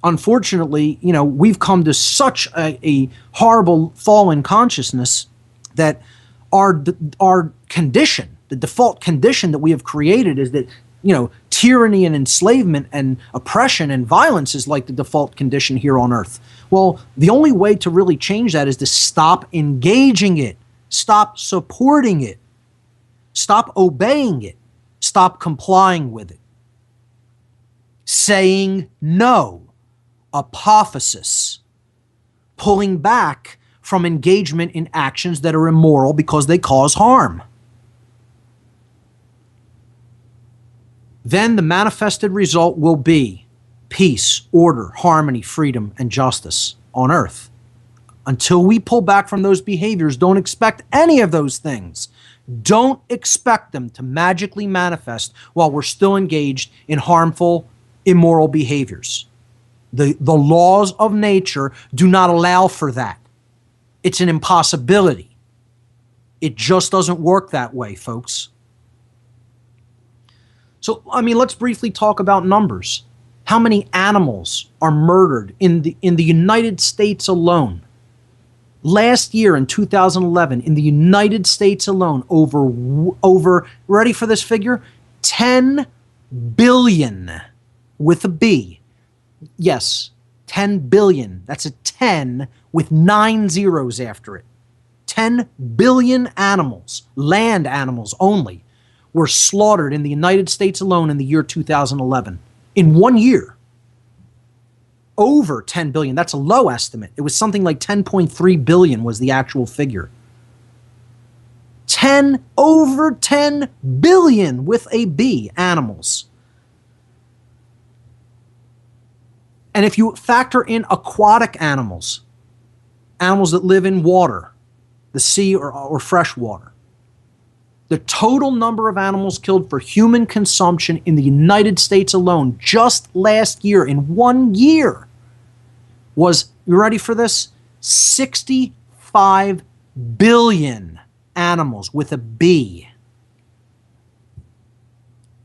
Unfortunately, we've come to such a horrible fall in consciousness that our condition, the default condition that we have created is that, tyranny and enslavement and oppression and violence is like the default condition here on earth. Well, the only way to really change that is to stop engaging it, stop supporting it, stop obeying it, stop complying with it. Saying no, apophasis, pulling back from engagement in actions that are immoral because they cause harm. Then the manifested result will be peace, order, harmony, freedom, and justice on earth. Until we pull back from those behaviors, don't expect any of those things. Don't expect them to magically manifest while we're still engaged in harmful, immoral behaviors. The laws of nature do not allow for that. It's an impossibility. It just doesn't work that way, folks. So, let's briefly talk about numbers. How many animals are murdered in the United States alone? Last year in 2011, in the United States alone, over ready for this figure? 10 billion with a B. Yes, 10 billion. That's a 10 with 9 zeros after it. 10 billion animals, land animals only, were slaughtered in the United States alone in the year 2011. In 1 year. Over 10 billion. That's a low estimate. It was something like 10.3 billion was the actual figure. Over 10 billion with a B animals. And if you factor in aquatic animals, animals that live in water, the sea or fresh water, the total number of animals killed for human consumption in the United States alone just last year, in 1 year, was, you ready for this? 65 billion animals with a B.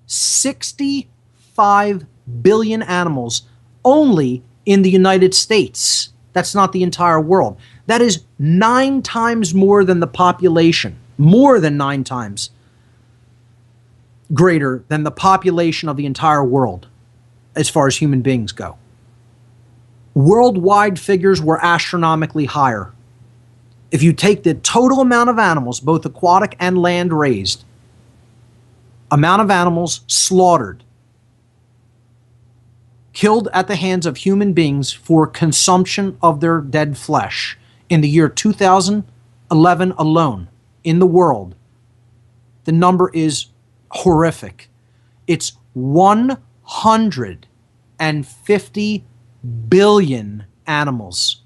65 billion animals only in the United States. That's not the entire world. That is 9 times more than the population. More than 9 times greater than the population of the entire world as far as human beings go. Worldwide figures were astronomically higher. If you take the total amount of animals, both aquatic and land raised, amount of animals slaughtered, killed at the hands of human beings for consumption of their dead flesh in the year 2011 alone, in the world, the number is horrific. It's 150 billion animals.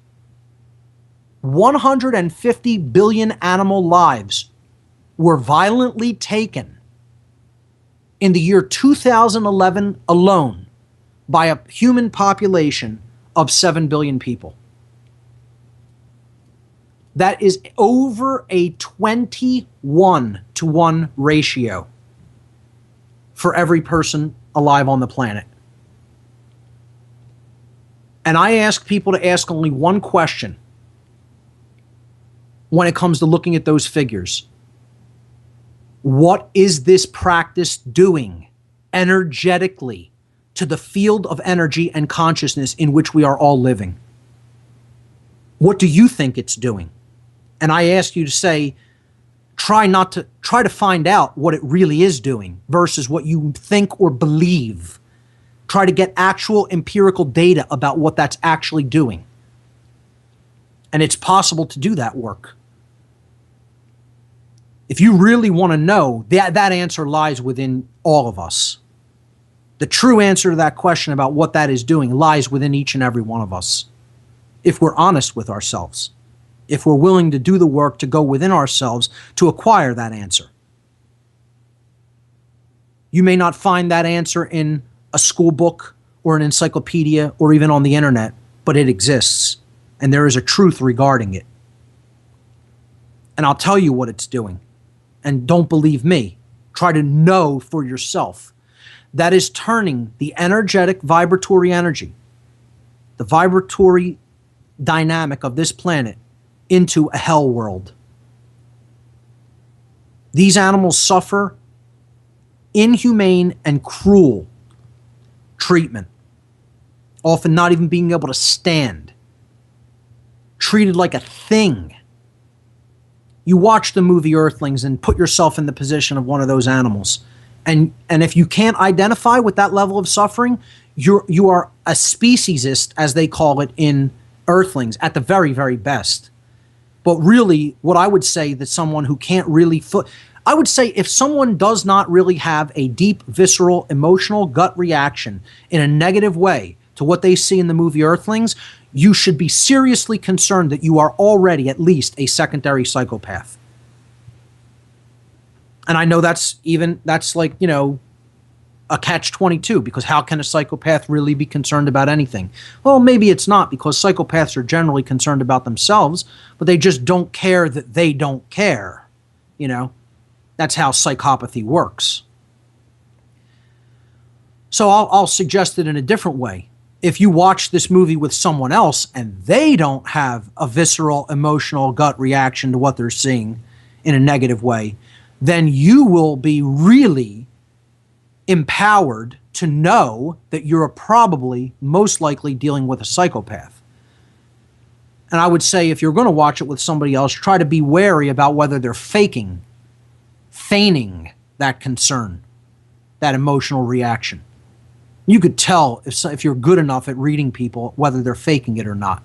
150 billion animal lives were violently taken in the year 2011 alone by a human population of 7 billion people. That is over a 21-to-1 ratio for every person alive on the planet. And I ask people to ask only one question when it comes to looking at those figures. What is this practice doing energetically to the field of energy and consciousness in which we are all living? What do you think it's doing? And I ask you to say, try to find out what it really is doing versus what you think or believe. Try to get actual empirical data about what that's actually doing. And it's possible to do that work. If you really want to know, that answer lies within all of us. The true answer to that question about what that is doing lies within each and every one of us. If we're honest with ourselves, if we're willing to do the work to go within ourselves to acquire that answer. You may not find that answer in a school book or an encyclopedia or even on the internet, but it exists, and there is a truth regarding it. And I'll tell you what it's doing. And don't believe me. Try to know for yourself. That is turning the energetic vibratory energy, the vibratory dynamic of this planet, into a hell world. These animals suffer inhumane and cruel treatment, often not even being able to stand, treated like a thing. You watch the movie Earthlings and put yourself in the position of one of those animals. And if you can't identify with that level of suffering, you are a speciesist, as they call it in Earthlings, at the very, very best. But really, what I would say that someone who can't really I would say if someone does not really have a deep, visceral, emotional gut reaction in a negative way to what they see in the movie Earthlings, you should be seriously concerned that you are already at least a secondary psychopath. And I know that's like, you know, a catch-22, because how can a psychopath really be concerned about anything? Well, maybe it's not, because psychopaths are generally concerned about themselves, but they just don't care that they don't care. You know, that's how psychopathy works. So I'll suggest it in a different way. If you watch this movie with someone else and they don't have a visceral, emotional gut reaction to what they're seeing in a negative way, then you will be really empowered to know that you're probably most likely dealing with a psychopath. And I would say if you're going to watch it with somebody else, try to be wary about whether they're feigning that concern, that emotional reaction. You could tell if you're good enough at reading people whether they're faking it or not.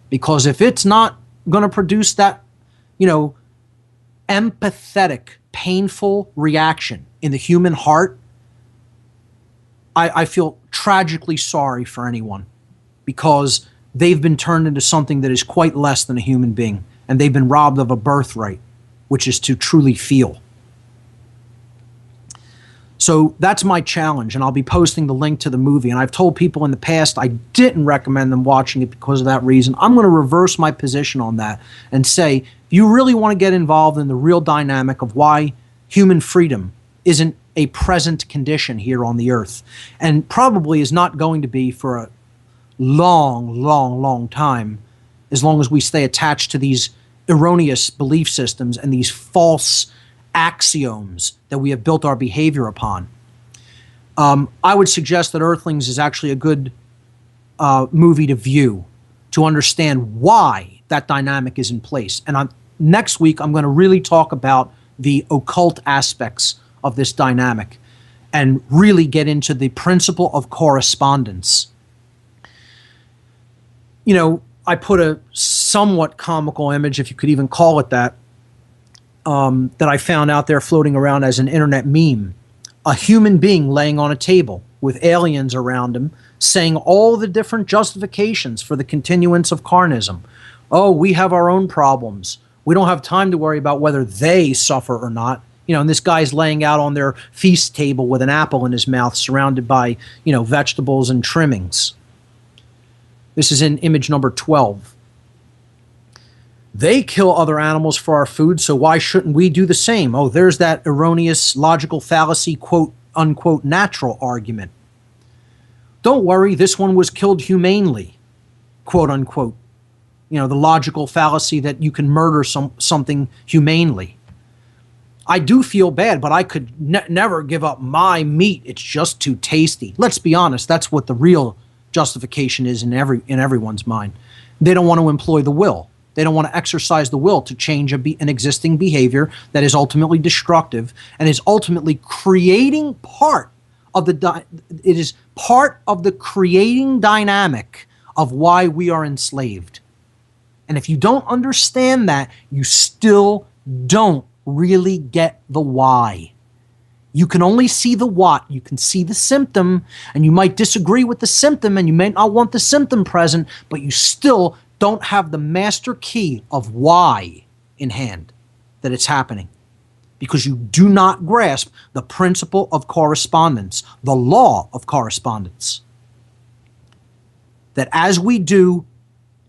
Because if it's not going to produce that, you know, empathetic, painful reaction in the human heart, I feel tragically sorry for anyone, because they've been turned into something that is quite less than a human being, and they've been robbed of a birthright, which is to truly feel. So that's my challenge, and I'll be posting the link to the movie. And I've told people in the past I didn't recommend them watching it because of that reason. I'm going to reverse my position on that and say, if you really want to get involved in the real dynamic of why human freedom isn't a present condition here on the earth, and probably is not going to be for a long, long, long time, as long as we stay attached to these erroneous belief systems and these false axioms that we have built our behavior upon. I would suggest that Earthlings is actually a good movie to view to understand why that dynamic is in place. And next week, I'm going to really talk about the occult aspects of this dynamic and really get into the principle of correspondence. You know, I put a somewhat comical image, if you could even call it that, that I found out there floating around as an internet meme. A human being laying on a table with aliens around him saying all the different justifications for the continuance of Carnism. Oh, we have our own problems. We don't have time to worry about whether they suffer or not. You know, and this guy's laying out on their feast table with an apple in his mouth, surrounded by, you know, vegetables and trimmings. This is in image number 12. They kill other animals for our food, so why shouldn't we do the same? Oh, there's that erroneous logical fallacy, quote, unquote, natural argument. Don't worry, this one was killed humanely, quote, unquote. You know, the logical fallacy that you can murder something humanely. I do feel bad, but I could never give up my meat. It's just too tasty. Let's be honest, that's what the real justification is in everyone's mind. They don't want to employ the will. They don't want to exercise the will to change an existing behavior that is ultimately destructive and is ultimately creating part of it is part of the creating dynamic of why we are enslaved. And if you don't understand that, you still don't really get the why. You can only see the what. You can see the symptom, and you might disagree with the symptom, and you may not want the symptom present, but you still don't have the master key of why in hand that it's happening, because you do not grasp the principle of correspondence, the law of correspondence. That as we do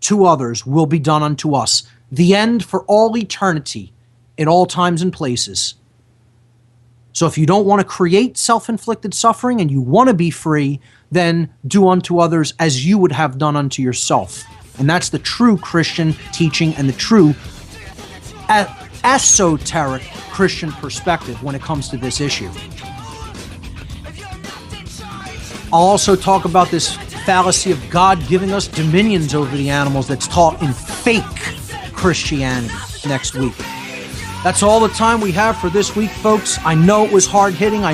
to others will be done unto us. The end for all eternity in all times and places. So if you don't want to create self-inflicted suffering and you want to be free, then do unto others as you would have done unto yourself. And that's the true Christian teaching and the true esoteric Christian perspective when it comes to this issue. I'll also talk about this fallacy of God giving us dominions over the animals that's taught in fake Christianity next week. That's all the time we have for this week, folks. I know it was hard-hitting.